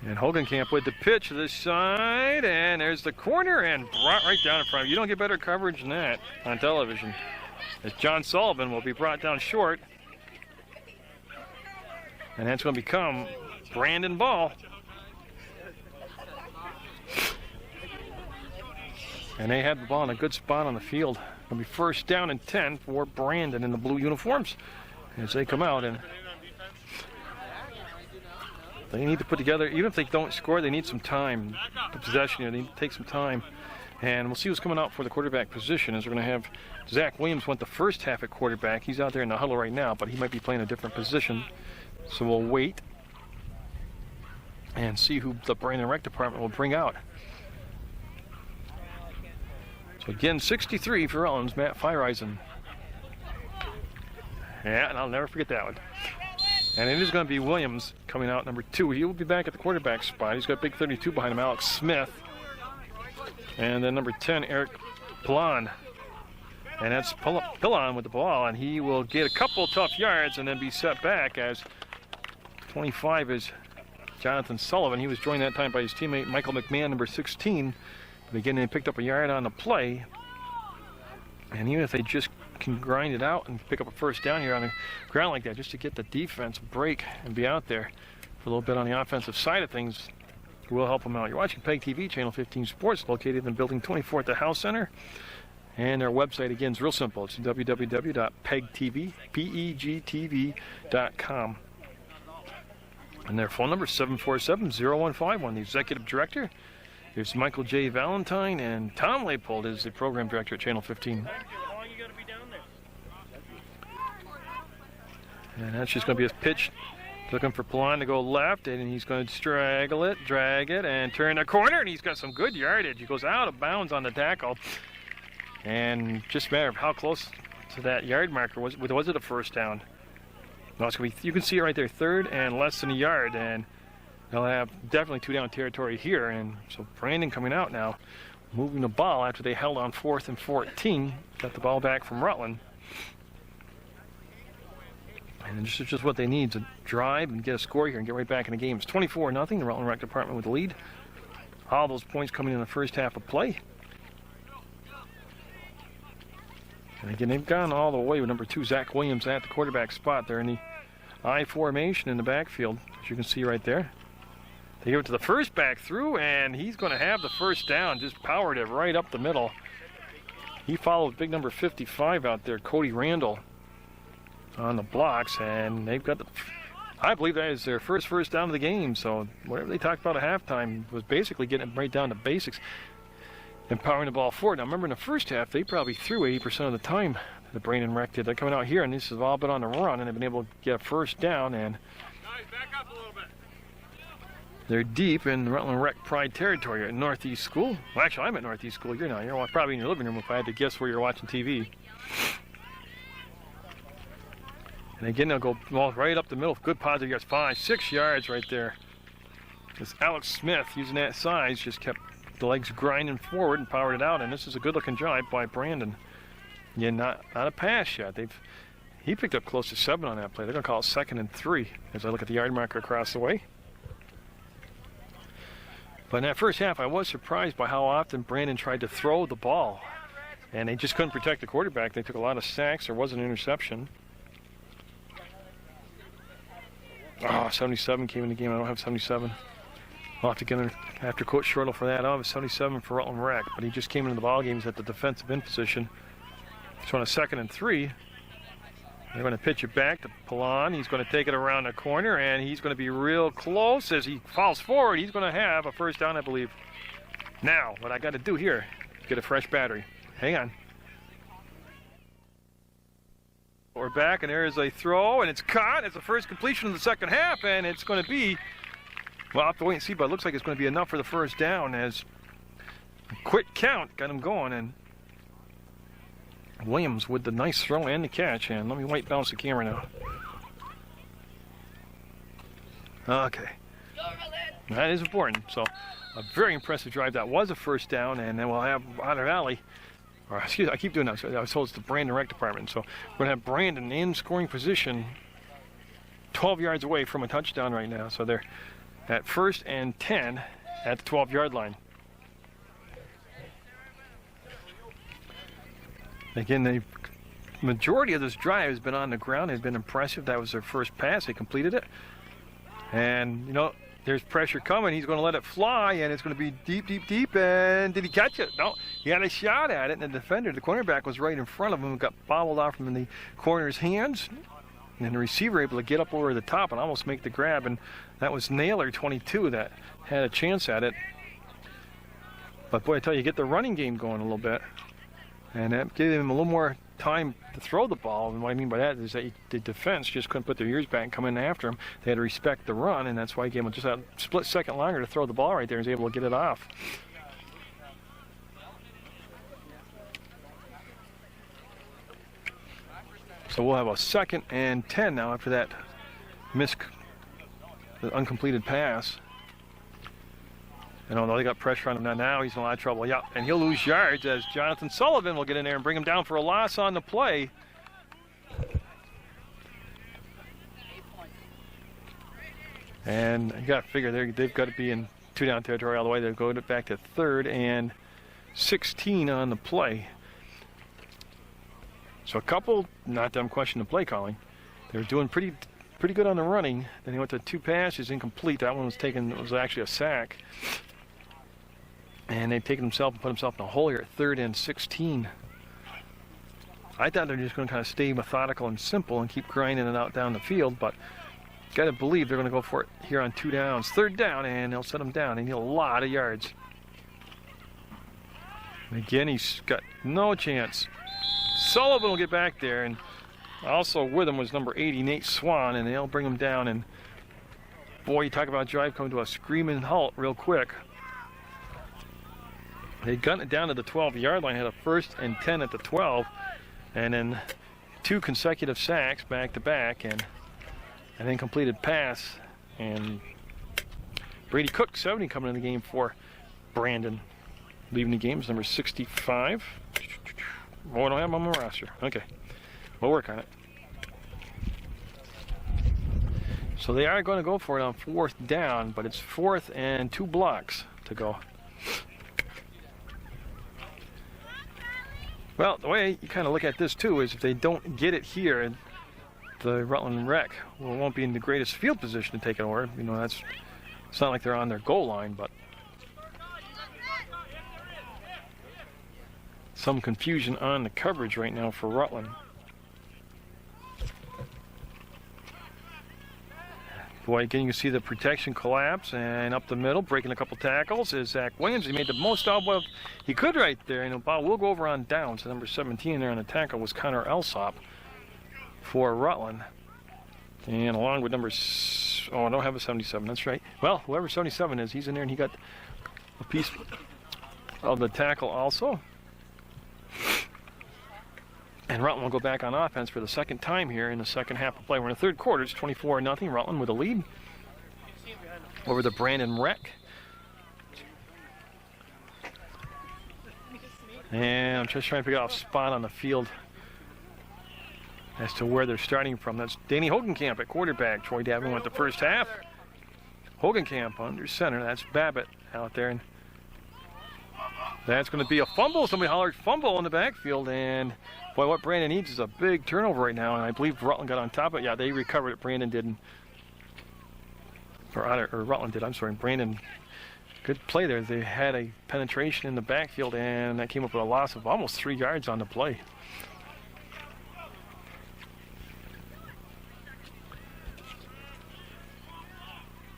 And Hogenkamp with the pitch to this side, and there's the corner, and brought right down in front of you. You don't get better coverage than that on television. As John Sullivan will be brought down short. And that's going to become Brandon ball. And they had the ball in a good spot on the field. It'll be 1st down and 10 for Brandon in the blue uniforms as they come out. And they need to put together, even if they don't score, they need some time. The possession, they need to take some time. And we'll see who's coming out for the quarterback position, as we're going to have Zach Williams went the first half at quarterback. He's out there in the huddle right now, but he might be playing a different position. So we'll wait and see who the Brandon Rec department will bring out. So again, 63 for Rutland's Matt Feyereisen. Yeah, and I'll never forget that one. And it is going to be Williams coming out, number 2. He will be back at the quarterback spot. He's got big 32 behind him, Alex Smith. And then number 10, Eric Pilon. And that's Pilon with the ball, and he will get a couple tough yards and then be set back, as 25 is Jonathan Sullivan. He was joined that time by his teammate Michael McMahon, number 16. But again, they picked up a yard on the play. And even if they just can grind it out and pick up a 1st down here on the ground like that, just to get the defense break and be out there for a little bit on the offensive side of things, will help them out. You're watching PEGTV, Channel 15 Sports, located in Building 24 at the House Center. And our website, again, is real simple. It's www.pegtv.com. And their phone number is 747-0151. The executive director is Michael J. Valentine, and Tom Leipold is the program director at Channel 15. And that's just going to be his pitch. Looking for Pilon to go left, and he's going to straggle it, drag it, and turn the corner, and he's got some good yardage. He goes out of bounds on the tackle, and just a matter of how close to that yard marker was it a first down? No, it's going to be, you can see it right there, third and less than a yard, and they'll have definitely 2 down territory here. And so Brandon coming out now, moving the ball after they held on 4th and 14, got the ball back from Rutland. And this is just what they need to drive and get a score here and get right back in the game. It's 24-0, the Rutland Rec Department with the lead. All those points coming in the first half of play. And again, they've gone all the way with number 2, Zach Williams, at the quarterback spot. They're in the I formation in the backfield, as you can see right there. They give it to the first back through, and he's going to have the first down. Just powered it right up the middle. He followed big number 55 out there, Cody Randall, on the blocks, and they've got the, I believe that is their first down of the game. So whatever they talked about at halftime was basically getting it right down to basics and powering the ball forward. Now remember, in the first half they probably threw 80% of the time, the Brandon Rec did. They're coming out here, and this has all been on the run, and they've been able to get a first down. And guys, back up a little bit. They're deep in the Rutland Rec Pride territory at Northeast School. Well, actually, I'm at Northeast School. You're not. You're probably in your living room if I had to guess where you're watching TV. And again, they'll go right up the middle. Good positive yards, 5-6 yards right there. This Alex Smith, using that size, just kept the legs grinding forward and powered it out. And this is a good-looking drive by Brandon. Yeah, not a pass yet. He picked up close to 7 on that play. They're going to call it 2nd and 3 as I look at the yard marker across the way. But in that first half, I was surprised by how often Brandon tried to throw the ball. And they just couldn't protect the quarterback. They took a lot of sacks. There was an interception. Oh, 77 came in the game. I don't have 77. I'll have to get in after Coach Shortle for that. I'll have 77 for Rutland Rec, but he just came into the ball games at the defensive end position. So on a 2nd and 3, they're going to pitch it back to Pilon. He's going to take it around the corner, and he's going to be real close as he falls forward. He's going to have a first down, I believe. Now, what I got to do here is get a fresh battery. Hang on. We're back, and there is a throw, and it's caught. It's the first completion of the second half, and it's going to be, well, I'll have to wait and see, but it looks like it's going to be enough for the first down as a quick count got him going, and Williams with the nice throw and the catch. And let me white balance the camera now. Okay. That is important. So a very impressive drive. That was a first down, and then we'll have Otter Valley, or excuse me, I keep doing that. So I was told it's the Brandon Rec Department. So we're going to have Brandon in scoring position 12 yards away from a touchdown right now. So they're at 1st and 10 at the 12-yard line. Again, the majority of this drive has been on the ground. It's been impressive. That was their first pass. They completed it. And, you know, there's pressure coming. He's going to let it fly, and it's going to be deep, deep, deep. And did he catch it? No. He had a shot at it, and the defender, the cornerback, was right in front of him, got bobbled off from in the corner's hands. And the receiver able to get up over the top and almost make the grab. And that was Naylor, 22, that had a chance at it. But, boy, I tell you, get the running game going a little bit. And that gave him a little more time to throw the ball. And what I mean by that is that the defense just couldn't put their ears back and come in after him. They had to respect the run, and that's why he gave him just a split second longer to throw the ball right there and was able to get it off. So we'll have a 2nd and 10 now after that the uncompleted pass. And although they got pressure on him now, he's in a lot of trouble. Yeah, and he'll lose yards as Jonathan Sullivan will get in there and bring him down for a loss on the play. And you got to figure they've got to be in 2-down territory all the way. They'll go back to 3rd and 16 on the play. So a couple, not them question the play calling. They were doing pretty good on the running. Then he went to 2 passes, incomplete. That one was actually a sack. And they've taken himself and put himself in a hole here at 3rd and 16. I thought they're just going to kind of stay methodical and simple and keep grinding it out down the field, but Got to believe they're going to go for it here on 2 downs. 3rd down, and they'll set him down. They need a lot of yards. And again, he's got no chance. Sullivan will get back there, and also with him was number 80, Nate Swan, and they'll bring him down. And boy, you talk about drive coming to a screaming halt real quick. They'd gotten it down to the 12-yard line, had a 1st and 10 at the 12, and then 2 consecutive sacks back to back, and an incomplete pass. And Brady Cook, 70, coming in the game for Brandon. Leaving the game is number 65. Oh, I don't have him on my roster. Okay, we'll work on it. So they are going to go for it on 4th down, but it's 4th and 2 blocks to go. Well, the way you kind of look at this too is if they don't get it here, the Rutland Rec won't be in the greatest field position to take it over. You know, it's not like they're on their goal line, but some confusion on the coverage right now for Rutland. Boy, again, you can see the protection collapse, and up the middle, breaking a couple tackles, is Zach Williams. He made the most out of what he could right there. And the ball will go over on down. So number 17 there on the tackle was Connor Elsop for Rutland. And along with I don't have a 77, that's right. Well, whoever 77 is, he's in there, and he got a piece of the tackle also. And Rutland will go back on offense for the 2nd time here in the 2nd half of play. We're in the 3rd quarter. It's 24-0. Rutland with a lead over the Brandon Rec. And I'm just trying to figure out a spot on the field as to where they're starting from. That's Danny Hogenkamp at quarterback. Troy Davin went the first half. Hogenkamp under center. That's Babbitt out there. And that's going to be a fumble. Somebody hollered fumble in the backfield. And boy, what Brandon needs is a big turnover right now. And I believe Rutland got on top of it. Yeah, they recovered it. Brandon didn't. Or Rutland did. I'm sorry. Brandon, good play there. They had a penetration in the backfield, and that came up with a loss of almost 3 yards on the play.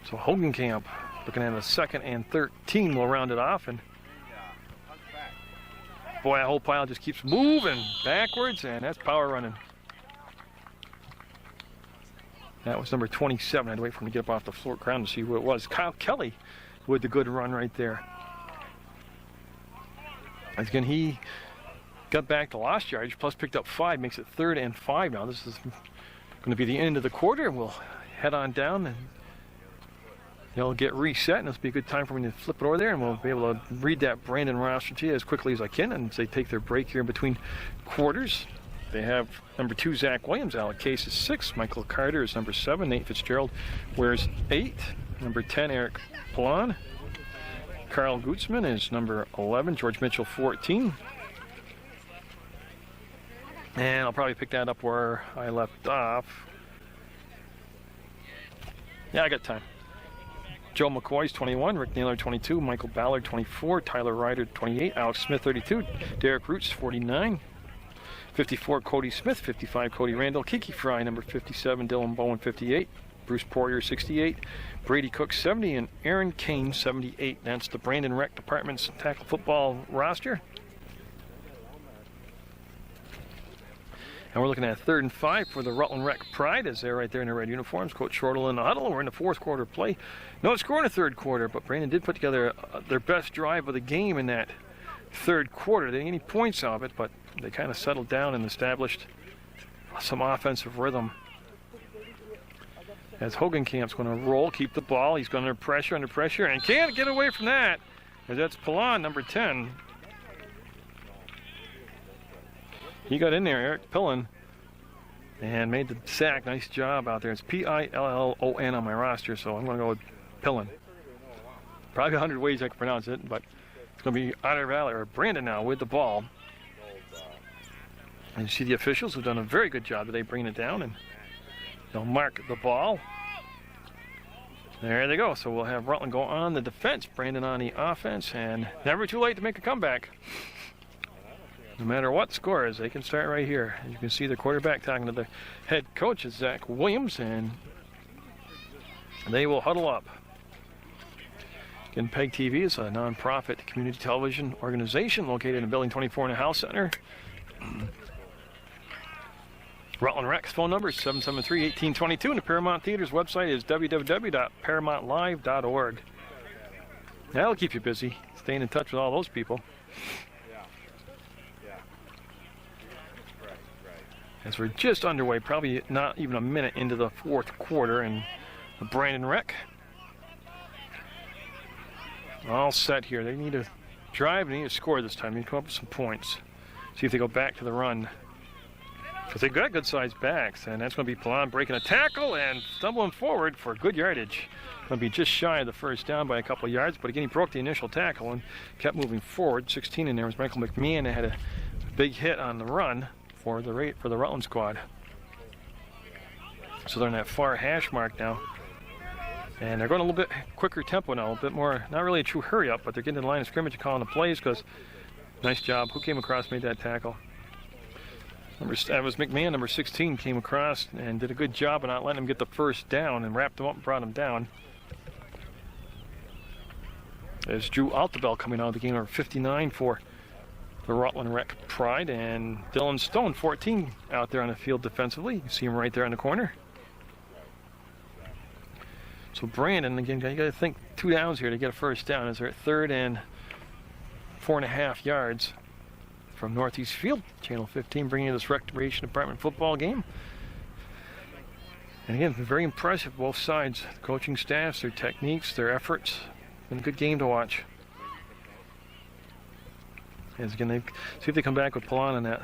So Hogenkamp looking at a 2nd and 13. We'll round it off. And boy, that whole pile just keeps moving backwards, and that's power running. That was number 27. I had to wait for him to get up off the floor ground to see who it was. Kyle Kelly with the good run right there. Again, he got back to lost yards, plus picked up 5, makes it 3rd and 5 now. This is going to be the end of the quarter. We'll head on down, and they'll get reset, and this will be a good time for me to flip it over there, and we'll be able to read that Brandon roster to you as quickly as I can, and they take their break here in between quarters. They have number 2, Zach Williams. Alec Case is 6. Michael Carter is number 7. Nate Fitzgerald wears 8. Number 10, Eric Plon. Carl Gutzman is number 11. George Mitchell, 14. And I'll probably pick that up where I left off. Yeah, I got time. Joe McCoy's 21, Rick Naylor 22, Michael Ballard 24, Tyler Ryder 28, Alex Smith 32, Derek Roots 49, 54 Cody Smith, 55 Cody Randall, Kiki Fry number 57, Dylan Bowen 58, Bruce Poirier 68, Brady Cook 70, and Aaron Kane 78. That's the Brandon Rec Department's tackle football roster. And we're looking at 3rd and 5 for the Rutland Rec Pride as they're right there in their red uniforms. Coach Shortle in the huddle. We're in the 4th quarter play. No score in the 3rd quarter, but Brandon did put together their best drive of the game in that 3rd quarter. They didn't get any points off it, but they kind of settled down and established some offensive rhythm. As Hogenkamp's going to roll, keep the ball. He's going under pressure, and can't get away from that. As that's Pilon, number 10. He got in there, Eric Pillon, and made the sack. Nice job out there. It's P-I-L-L-O-N on my roster, so I'm going to go with Pillon. Probably 100 ways I can pronounce it, but it's going to be Otter Valley, or Brandon now, with the ball. And you see the officials have done a very good job today bringing it down, and they'll mark the ball. There they go. So we'll have Rutland go on the defense, Brandon on the offense, and never too late to make a comeback. No matter what the score is, they can start right here. As you can see the quarterback talking to the head coach is Zach Williams, and They will huddle up. Again, PEGTV is a non-profit community television organization located in Building 24 in the House Center. Rutland Rec's phone number is 773-1822, and the Paramount Theater's website is www.paramountlive.org. That'll keep you busy, staying in touch with all those people. As we're just underway, probably not even a minute into the fourth quarter, and the Brandon Rec all set here. They need to drive, they need to score this time. They need to come up with some points. See if they go back to the run. Because they've got good-sized backs, and that's going to be Palan breaking a tackle and stumbling forward for good yardage. Going to be just shy of the first down by a couple of yards, but again, he broke the initial tackle and kept moving forward. 16 in there was Michael McMahon. They had a big hit on the run for the Rutland squad. So they're in that far hash mark now. And they're going a little bit quicker tempo now, a little bit more, not really a true hurry up, but they're getting in the line of scrimmage and calling the plays because nice job. Who came across, made that tackle? That was McMahon, number 16, came across and did a good job of not letting him get the first down and wrapped him up and brought him down. There's Drew Altabel coming out of the game, number 59 for the Rutland Rec Pride, and Dylan Stone, 14, out there on the field defensively. You can see him right there in the corner. So Brandon, again, you got to think 2 downs here to get a first down as they're at 3rd and 4.5 yards from Northeast Field. Channel 15 bringing you this Recreation Department football game. And again, very impressive, both sides. The coaching staffs, their techniques, their efforts. Been a good game to watch. As again, they see if they come back with Palan on that.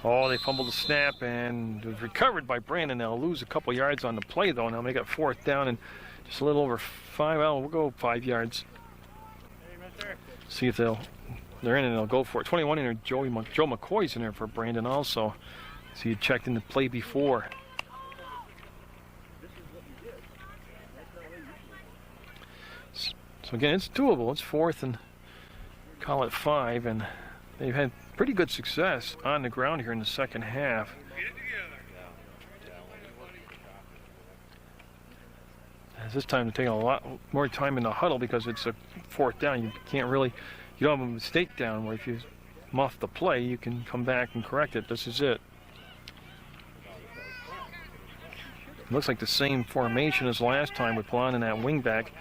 Oh, they fumbled the snap and it was recovered by Brandon. They'll lose a couple yards on the play though. Now they got 4th down and just a little over 5. Well, we'll go 5 yards. See if they're in and they'll go for it. 21 in there. Joe McCoy's in there for Brandon also. So you checked in the play before. So again, it's doable. It's 4th and call it 5, and they've had pretty good success on the ground here in the second half. As this time they're taking a lot more time in the huddle because it's a 4th down. You can't really, you don't have a mistake down where if you muff the play, you can come back and correct it. This is it. It looks like the same formation as last time with Palan and that wing back.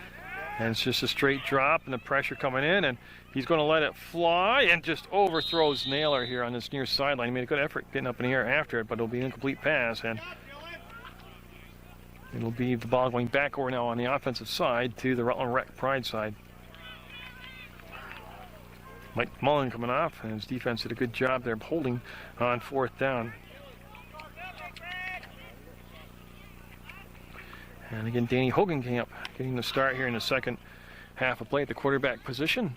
And it's just a straight drop and the pressure coming in, and he's going to let it fly and just overthrows Naylor here on this near sideline. He made a good effort getting up in the air after it, but it'll be an incomplete pass, and it'll be the ball going back over now on the offensive side to the Rutland Rec Pride side. Mike Mullen coming off, and his defense did a good job there holding on 4th down. And again, Danny Hogenkamp getting the start here in the second half of play at the quarterback position.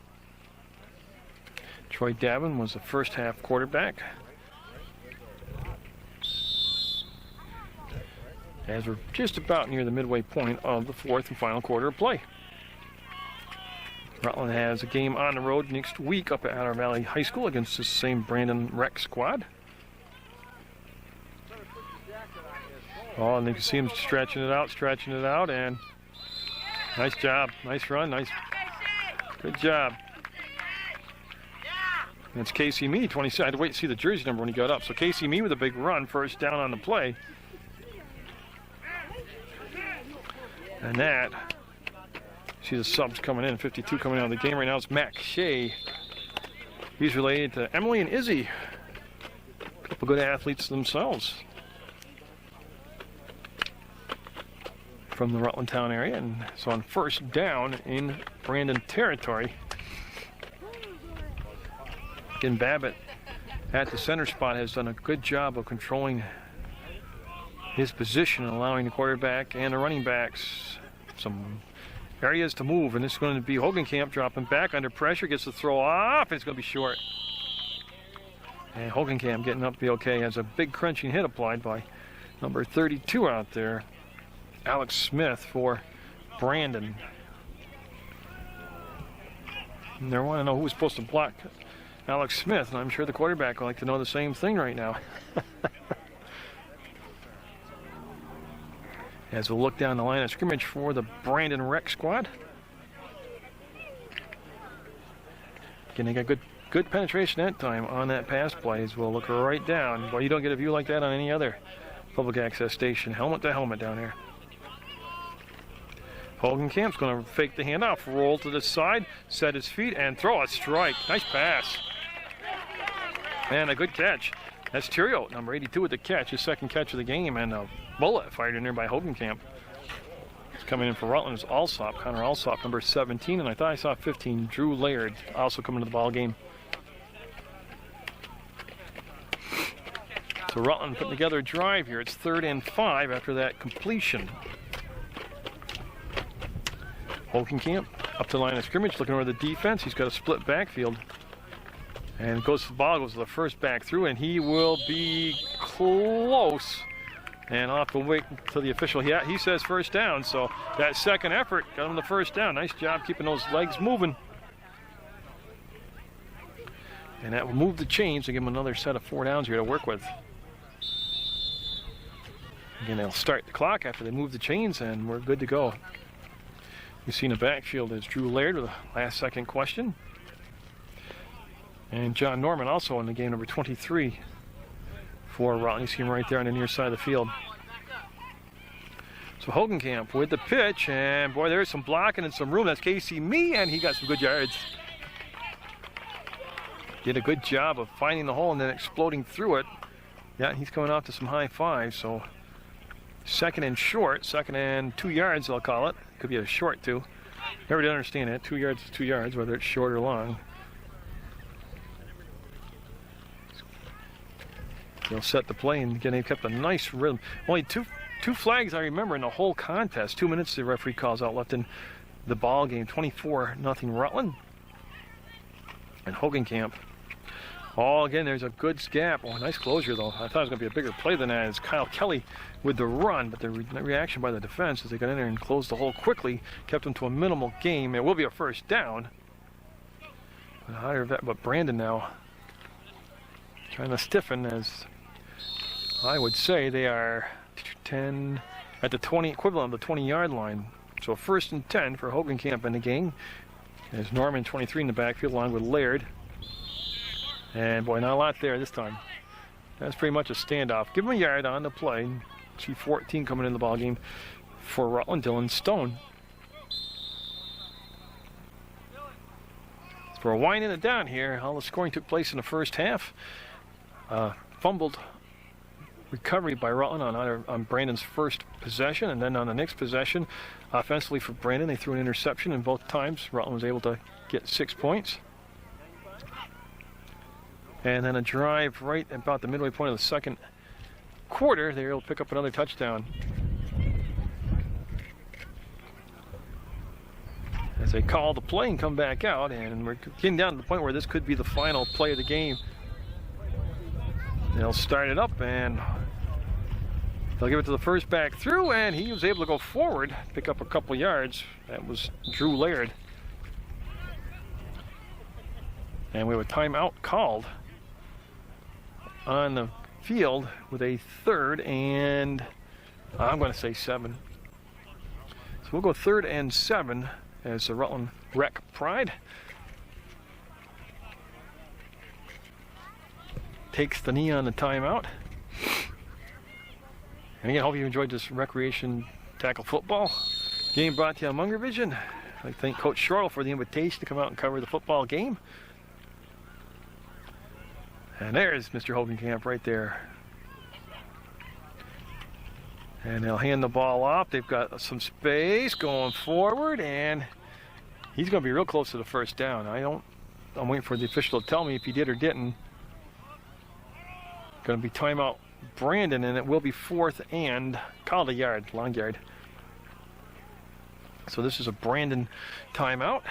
Troy Davin was the first half quarterback. As we're just about near the midway point of the 4th and final quarter of play. Rutland has a game on the road next week up at Otter Valley High School against this same Brandon Rec squad. Oh, and you can see him stretching it out, and nice job, nice run, good job. And it's Casey Mee, 27. I had to wait to see the jersey number when he got up. So Casey Mee with a big run, first down on the play. And that, see the subs coming in, 52 coming out of the game right now. It's Mac Shea. He's related to Emily and Izzy. A couple good athletes themselves from the Rutland town area, and so on first down in Brandon territory. Again, Babbitt at the center spot has done a good job of controlling his position and allowing the quarterback and the running backs some areas to move, and this is going to be Hogenkamp dropping back under pressure, gets the throw off, and it's going to be short. And Hogenkamp getting up to be okay, has a big crunching hit applied by number 32 out there, Alex Smith for Brandon. And they want to know who was supposed to block Alex Smith, and I'm sure the quarterback would like to know the same thing right now. As we'll look down the line of scrimmage for the Brandon Rec squad. Again, they got good penetration that time on that pass play as we'll look right down. Boy, you don't get a view like that on any other public access station. Helmet to helmet down there. Hogenkamp's going to fake the handoff, roll to the side, set his feet, and throw a strike. Nice pass. And a good catch. That's Theriot, number 82 with the catch, his second catch of the game, and a bullet fired in there by Hogenkamp. It's coming in for Rutland is Alsop, Connor Alsop, number 17, and I thought I saw 15, Drew Laird, also coming to the ball game. So Rutland putting together a drive here. It's 3rd and 5 after that completion. Hogenkamp up to the line of scrimmage, looking over the defense. He's got a split backfield. And goes to the ball, goes to the first back through, and he will be close. And I'll have to wait until the official, he says first down. So that second effort got him the first down. Nice job keeping those legs moving. And that will move the chains to give him another set of 4 downs here to work with. Again, they'll start the clock after they move the chains, and we're good to go. You see in the backfield is Drew Laird with a last second question. And John Norman also in the game, number 23 for Rutland. You see him right there on the near side of the field. So Hogenkamp with the pitch, and boy, there's some blocking and some room. That's Casey Mee, and he got some good yards. Did a good job of finding the hole and then exploding through it. Yeah, he's coming off to some high fives, so 2nd and short, 2nd and 2 yards, I'll call it. Could be a short too. Never did understand that. 2 yards is 2 yards, whether it's short or long. They'll set the play, and again, they've kept a nice rhythm. Only two flags I remember in the whole contest. 2 minutes the referee calls out left in the ball game. 24-0 Rutland. And Hogenkamp. Oh, again, there's a good gap. Oh, nice closure, though. I thought it was going to be a bigger play than that. It's Kyle Kelly with the run, but the reaction by the defense as they got in there and closed the hole quickly kept them to a minimal game. It will be a first down. But Brandon now trying to stiffen, as I would say they are 10 at the 20, equivalent of the 20-yard line. So 1st and 10 for Hogenkamp in the game. There's Norman, 23 in the backfield, along with Laird. And boy, not a lot there this time. That's pretty much a standoff. Give him a yard on the play. See 14 coming in the ball game for Rutland, Dylan Stone. So we're winding it down here. All the scoring took place in the first half. Fumbled recovery by Rutland on Brandon's first possession, and then on the next possession, offensively for Brandon, they threw an interception, and both times Rutland was able to get 6 points. And then a drive right about the midway point of the second quarter, they were able to pick up another touchdown. As they call the play and come back out, and we're getting down to the point where this could be the final play of the game. They'll start it up, and they'll give it to the first back through, and he was able to go forward, pick up a couple yards. That was Drew Laird. And we have a timeout called on the field with a 3rd and I'm going to say 7. So we'll go 3rd and 7 as the Rutland Rec Pride takes the knee on the timeout. And again, I hope you enjoyed this recreation tackle football game brought to you on Munger Vision. I'd like to thank Coach Shortle for the invitation to come out and cover the football game. And there's Mr. Hogenkamp right there. And they'll hand the ball off. They've got some space going forward, and he's going to be real close to the first down. I'm waiting for the official to tell me if he did or didn't. Going to be timeout Brandon, and it will be 4th and called a yard, long yard. So this is a Brandon timeout.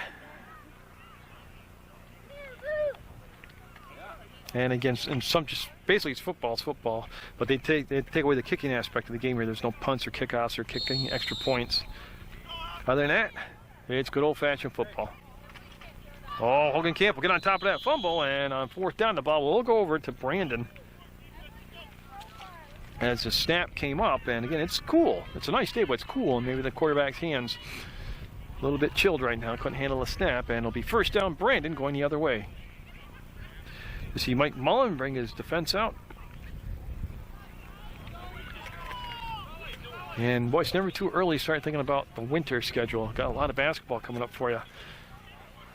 And again, in some, just basically it's football, but they take away the kicking aspect of the game here. There's no punts or kickoffs or kicking extra points. Other than that, it's good old-fashioned football. Oh, Hogenkamp will get on top of that fumble, and on 4th down, the ball will go over to Brandon. as the snap came up. And again, it's cool. It's a nice day, but it's cool. And maybe the quarterback's hands a little bit chilled right now. Couldn't handle the snap. And it'll be first down Brandon going the other way. You see Mike Mullen bring his defense out. And boy, it's never too early to start thinking about the winter schedule. Got a lot of basketball coming up for you.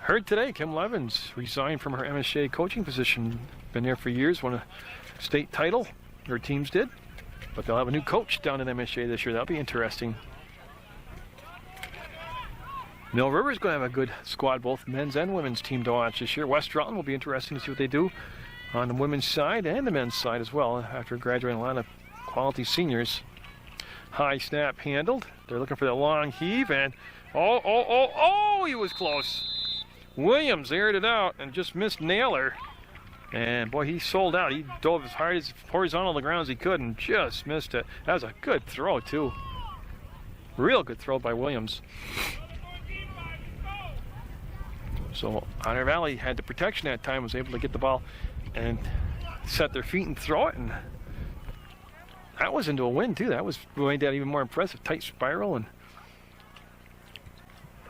Heard today Kim Levins resigned from her MSJ coaching position. Been there for years, won a state title. Her teams did. But they'll have a new coach down in MSJ this year. That'll be interesting. Mill River's going to have a good squad, both men's and women's team to watch this year. West-Rutland will be interesting to see what they do on the women's side and the men's side as well, after graduating a lot of quality seniors. High snap handled. They're looking for the long heave, and oh, he was close. Williams aired it out and just missed Naylor. And boy, he sold out. He dove as hard as horizontal to the ground as he could and just missed it. That was a good throw, too. Real good throw by Williams. So Otter Valley had the protection that time, was able to get the ball and set their feet and throw it. And that was into a win, too. That made that even more impressive. Tight spiral. And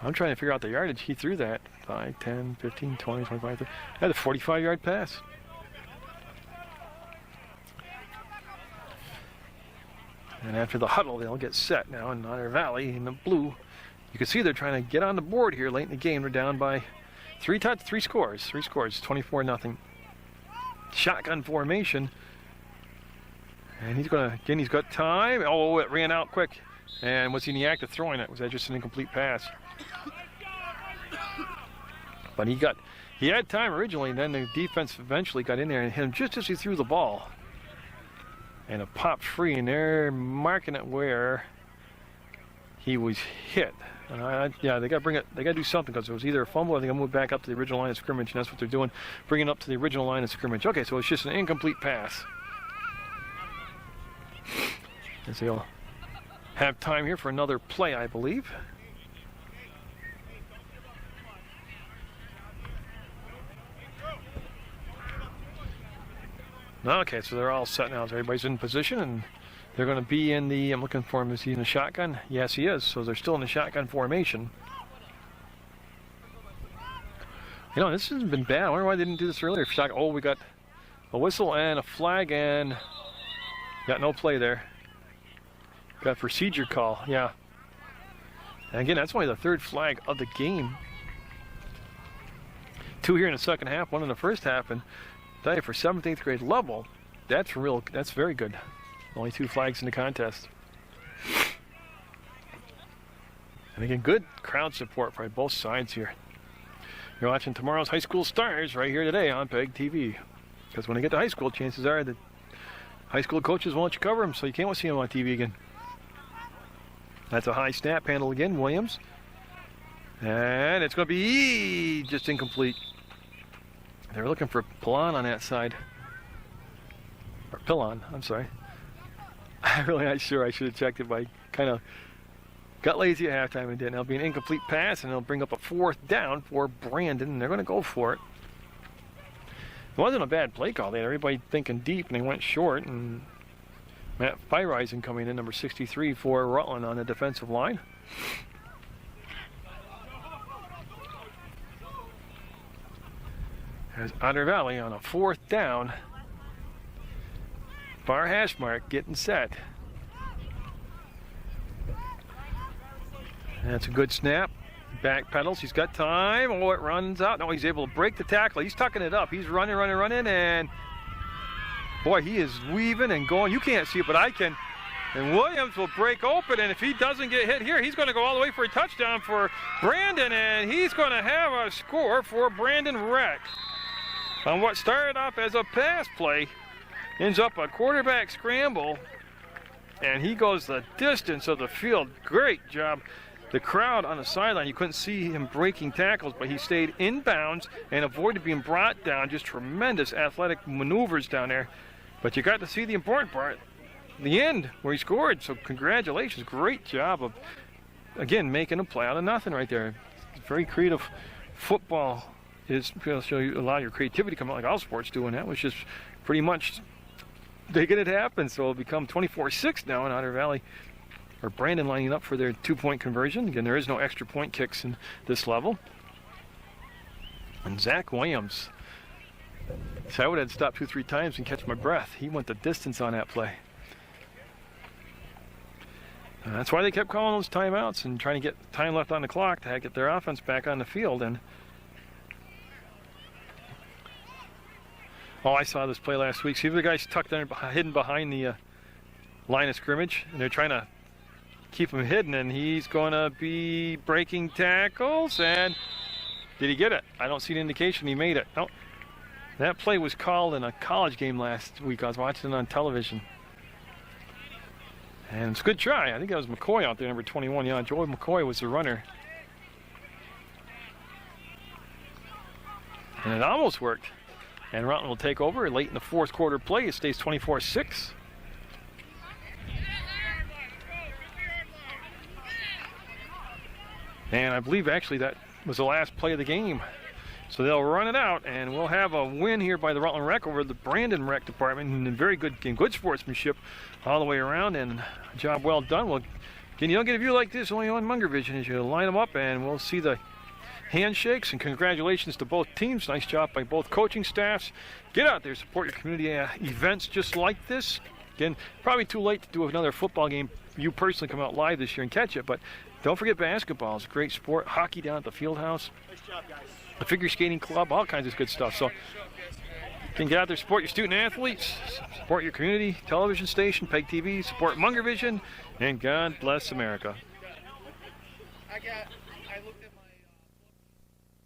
I'm trying to figure out the yardage. He threw that. 5, 10, 15, 20, 25, 30. Had a 45-yard pass. And after the huddle, they'll get set now in Otter Valley in the blue. You can see they're trying to get on the board here late in the game. They're down by three scores, 24-0. Shotgun formation. And he's going to, again, he's got time. Oh, it ran out quick. And was he in the act of throwing it? Was that just an incomplete pass? But he had time originally, and then the defense eventually got in there and hit him just as he threw the ball. And it popped free, and they're marking it where he was hit. And yeah, they got to bring it. They got to do something, because it was either a fumble or they got to move back up to the original line of scrimmage, and that's what they're doing, bringing it up to the original line of scrimmage. Okay, so it's just an incomplete pass. And so you'll have time here for another play, I believe. Okay, so they're all set now. So everybody's in position, and they're going to be in the, I'm looking for him, is he in the shotgun? Yes, he is. So they're still in the shotgun formation. You know, this hasn't been bad. I wonder why they didn't do this earlier. Oh, we got a whistle and a flag, and got no play there. Got a procedure call, yeah. And again, that's only the third flag of the game. 2 here in the second half, 1 in the first half, and I tell you, for 7th, 8th grade level, that's very good. Only 2 flags in the contest. And again, good crowd support by both sides here. You're watching tomorrow's high school stars right here today on PEGTV. Because when they get to high school, chances are that high school coaches won't let you cover them, so you can't see them on TV again. That's a high snap handle again, Williams. And it's going to be just incomplete. They're looking for Pilon on that side. Or Pilon, I'm sorry. I'm really not sure. I should have checked it, but I kind of got lazy at halftime and didn't. It'll be an incomplete pass, and it'll bring up a 4th down for Brandon, and they're going to go for it. It wasn't a bad play call. They had everybody thinking deep, and they went short, and Matt Feirisen coming in, number 63 for Rutland on the defensive line. There's Otter Valley on a 4th down. Far hash mark getting set. That's a good snap. Back pedals. He's got time. Oh, it runs out. No, he's able to break the tackle. He's tucking it up. He's running, and boy, he is weaving and going. You can't see it, but I can. And Williams will break open, and if he doesn't get hit here, he's going to go all the way for a touchdown for Brandon, and he's going to have a score for Brandon Reck. On what started off as a pass play, ends up a quarterback scramble, and he goes the distance of the field. Great job. The crowd on the sideline, you couldn't see him breaking tackles, but he stayed in bounds and avoided being brought down. Just tremendous athletic maneuvers down there. But you got to see the important part, the end, where he scored. So congratulations. Great job of, again, making a play out of nothing right there. Very creative football. Is going to show you, allow your creativity to come out like all sports do, and that was just pretty much making it happen. So it'll become 24-6 now in Otter Valley. Or Brandon lining up for their 2-point conversion. Again, there is no extra point kicks in this level. And Zach Williams. So I would have stopped 2-3 times and catch my breath. He went the distance on that play. And that's why they kept calling those timeouts and trying to get time left on the clock to get their offense back on the field. And I saw this play last week. See the guys tucked in, hidden behind the line of scrimmage, and they're trying to keep him hidden, and he's going to be breaking tackles. And did he get it? I don't see an indication he made it. No. That play was called in a college game last week. I was watching it on television. And it's a good try. I think that was McCoy out there, number 21. Yeah, Joey McCoy was the runner. And it almost worked. And Rutland will take over late in the fourth quarter play. It stays 24-6. And I believe actually that was the last play of the game. So they'll run it out, and we'll have a win here by the Rutland Rec over the Brandon Rec Department. And very good game, good sportsmanship all the way around, and a job well done. Well, again, you don't get a view like this only on Munger Vision as you line them up, and we'll see the handshakes. And congratulations to both teams. Nice job by both coaching staffs. Get out there, support your community events just like this. Again, probably too late to do another football game. You personally come out live this year and catch it, but don't forget basketball. It's a great sport. Hockey down at the field house. Nice job, guys. The figure skating club, all kinds of good stuff. So you can get out there, support your student athletes, support your community television station, PEGTV, support Munger Vision, and God bless America. I looked at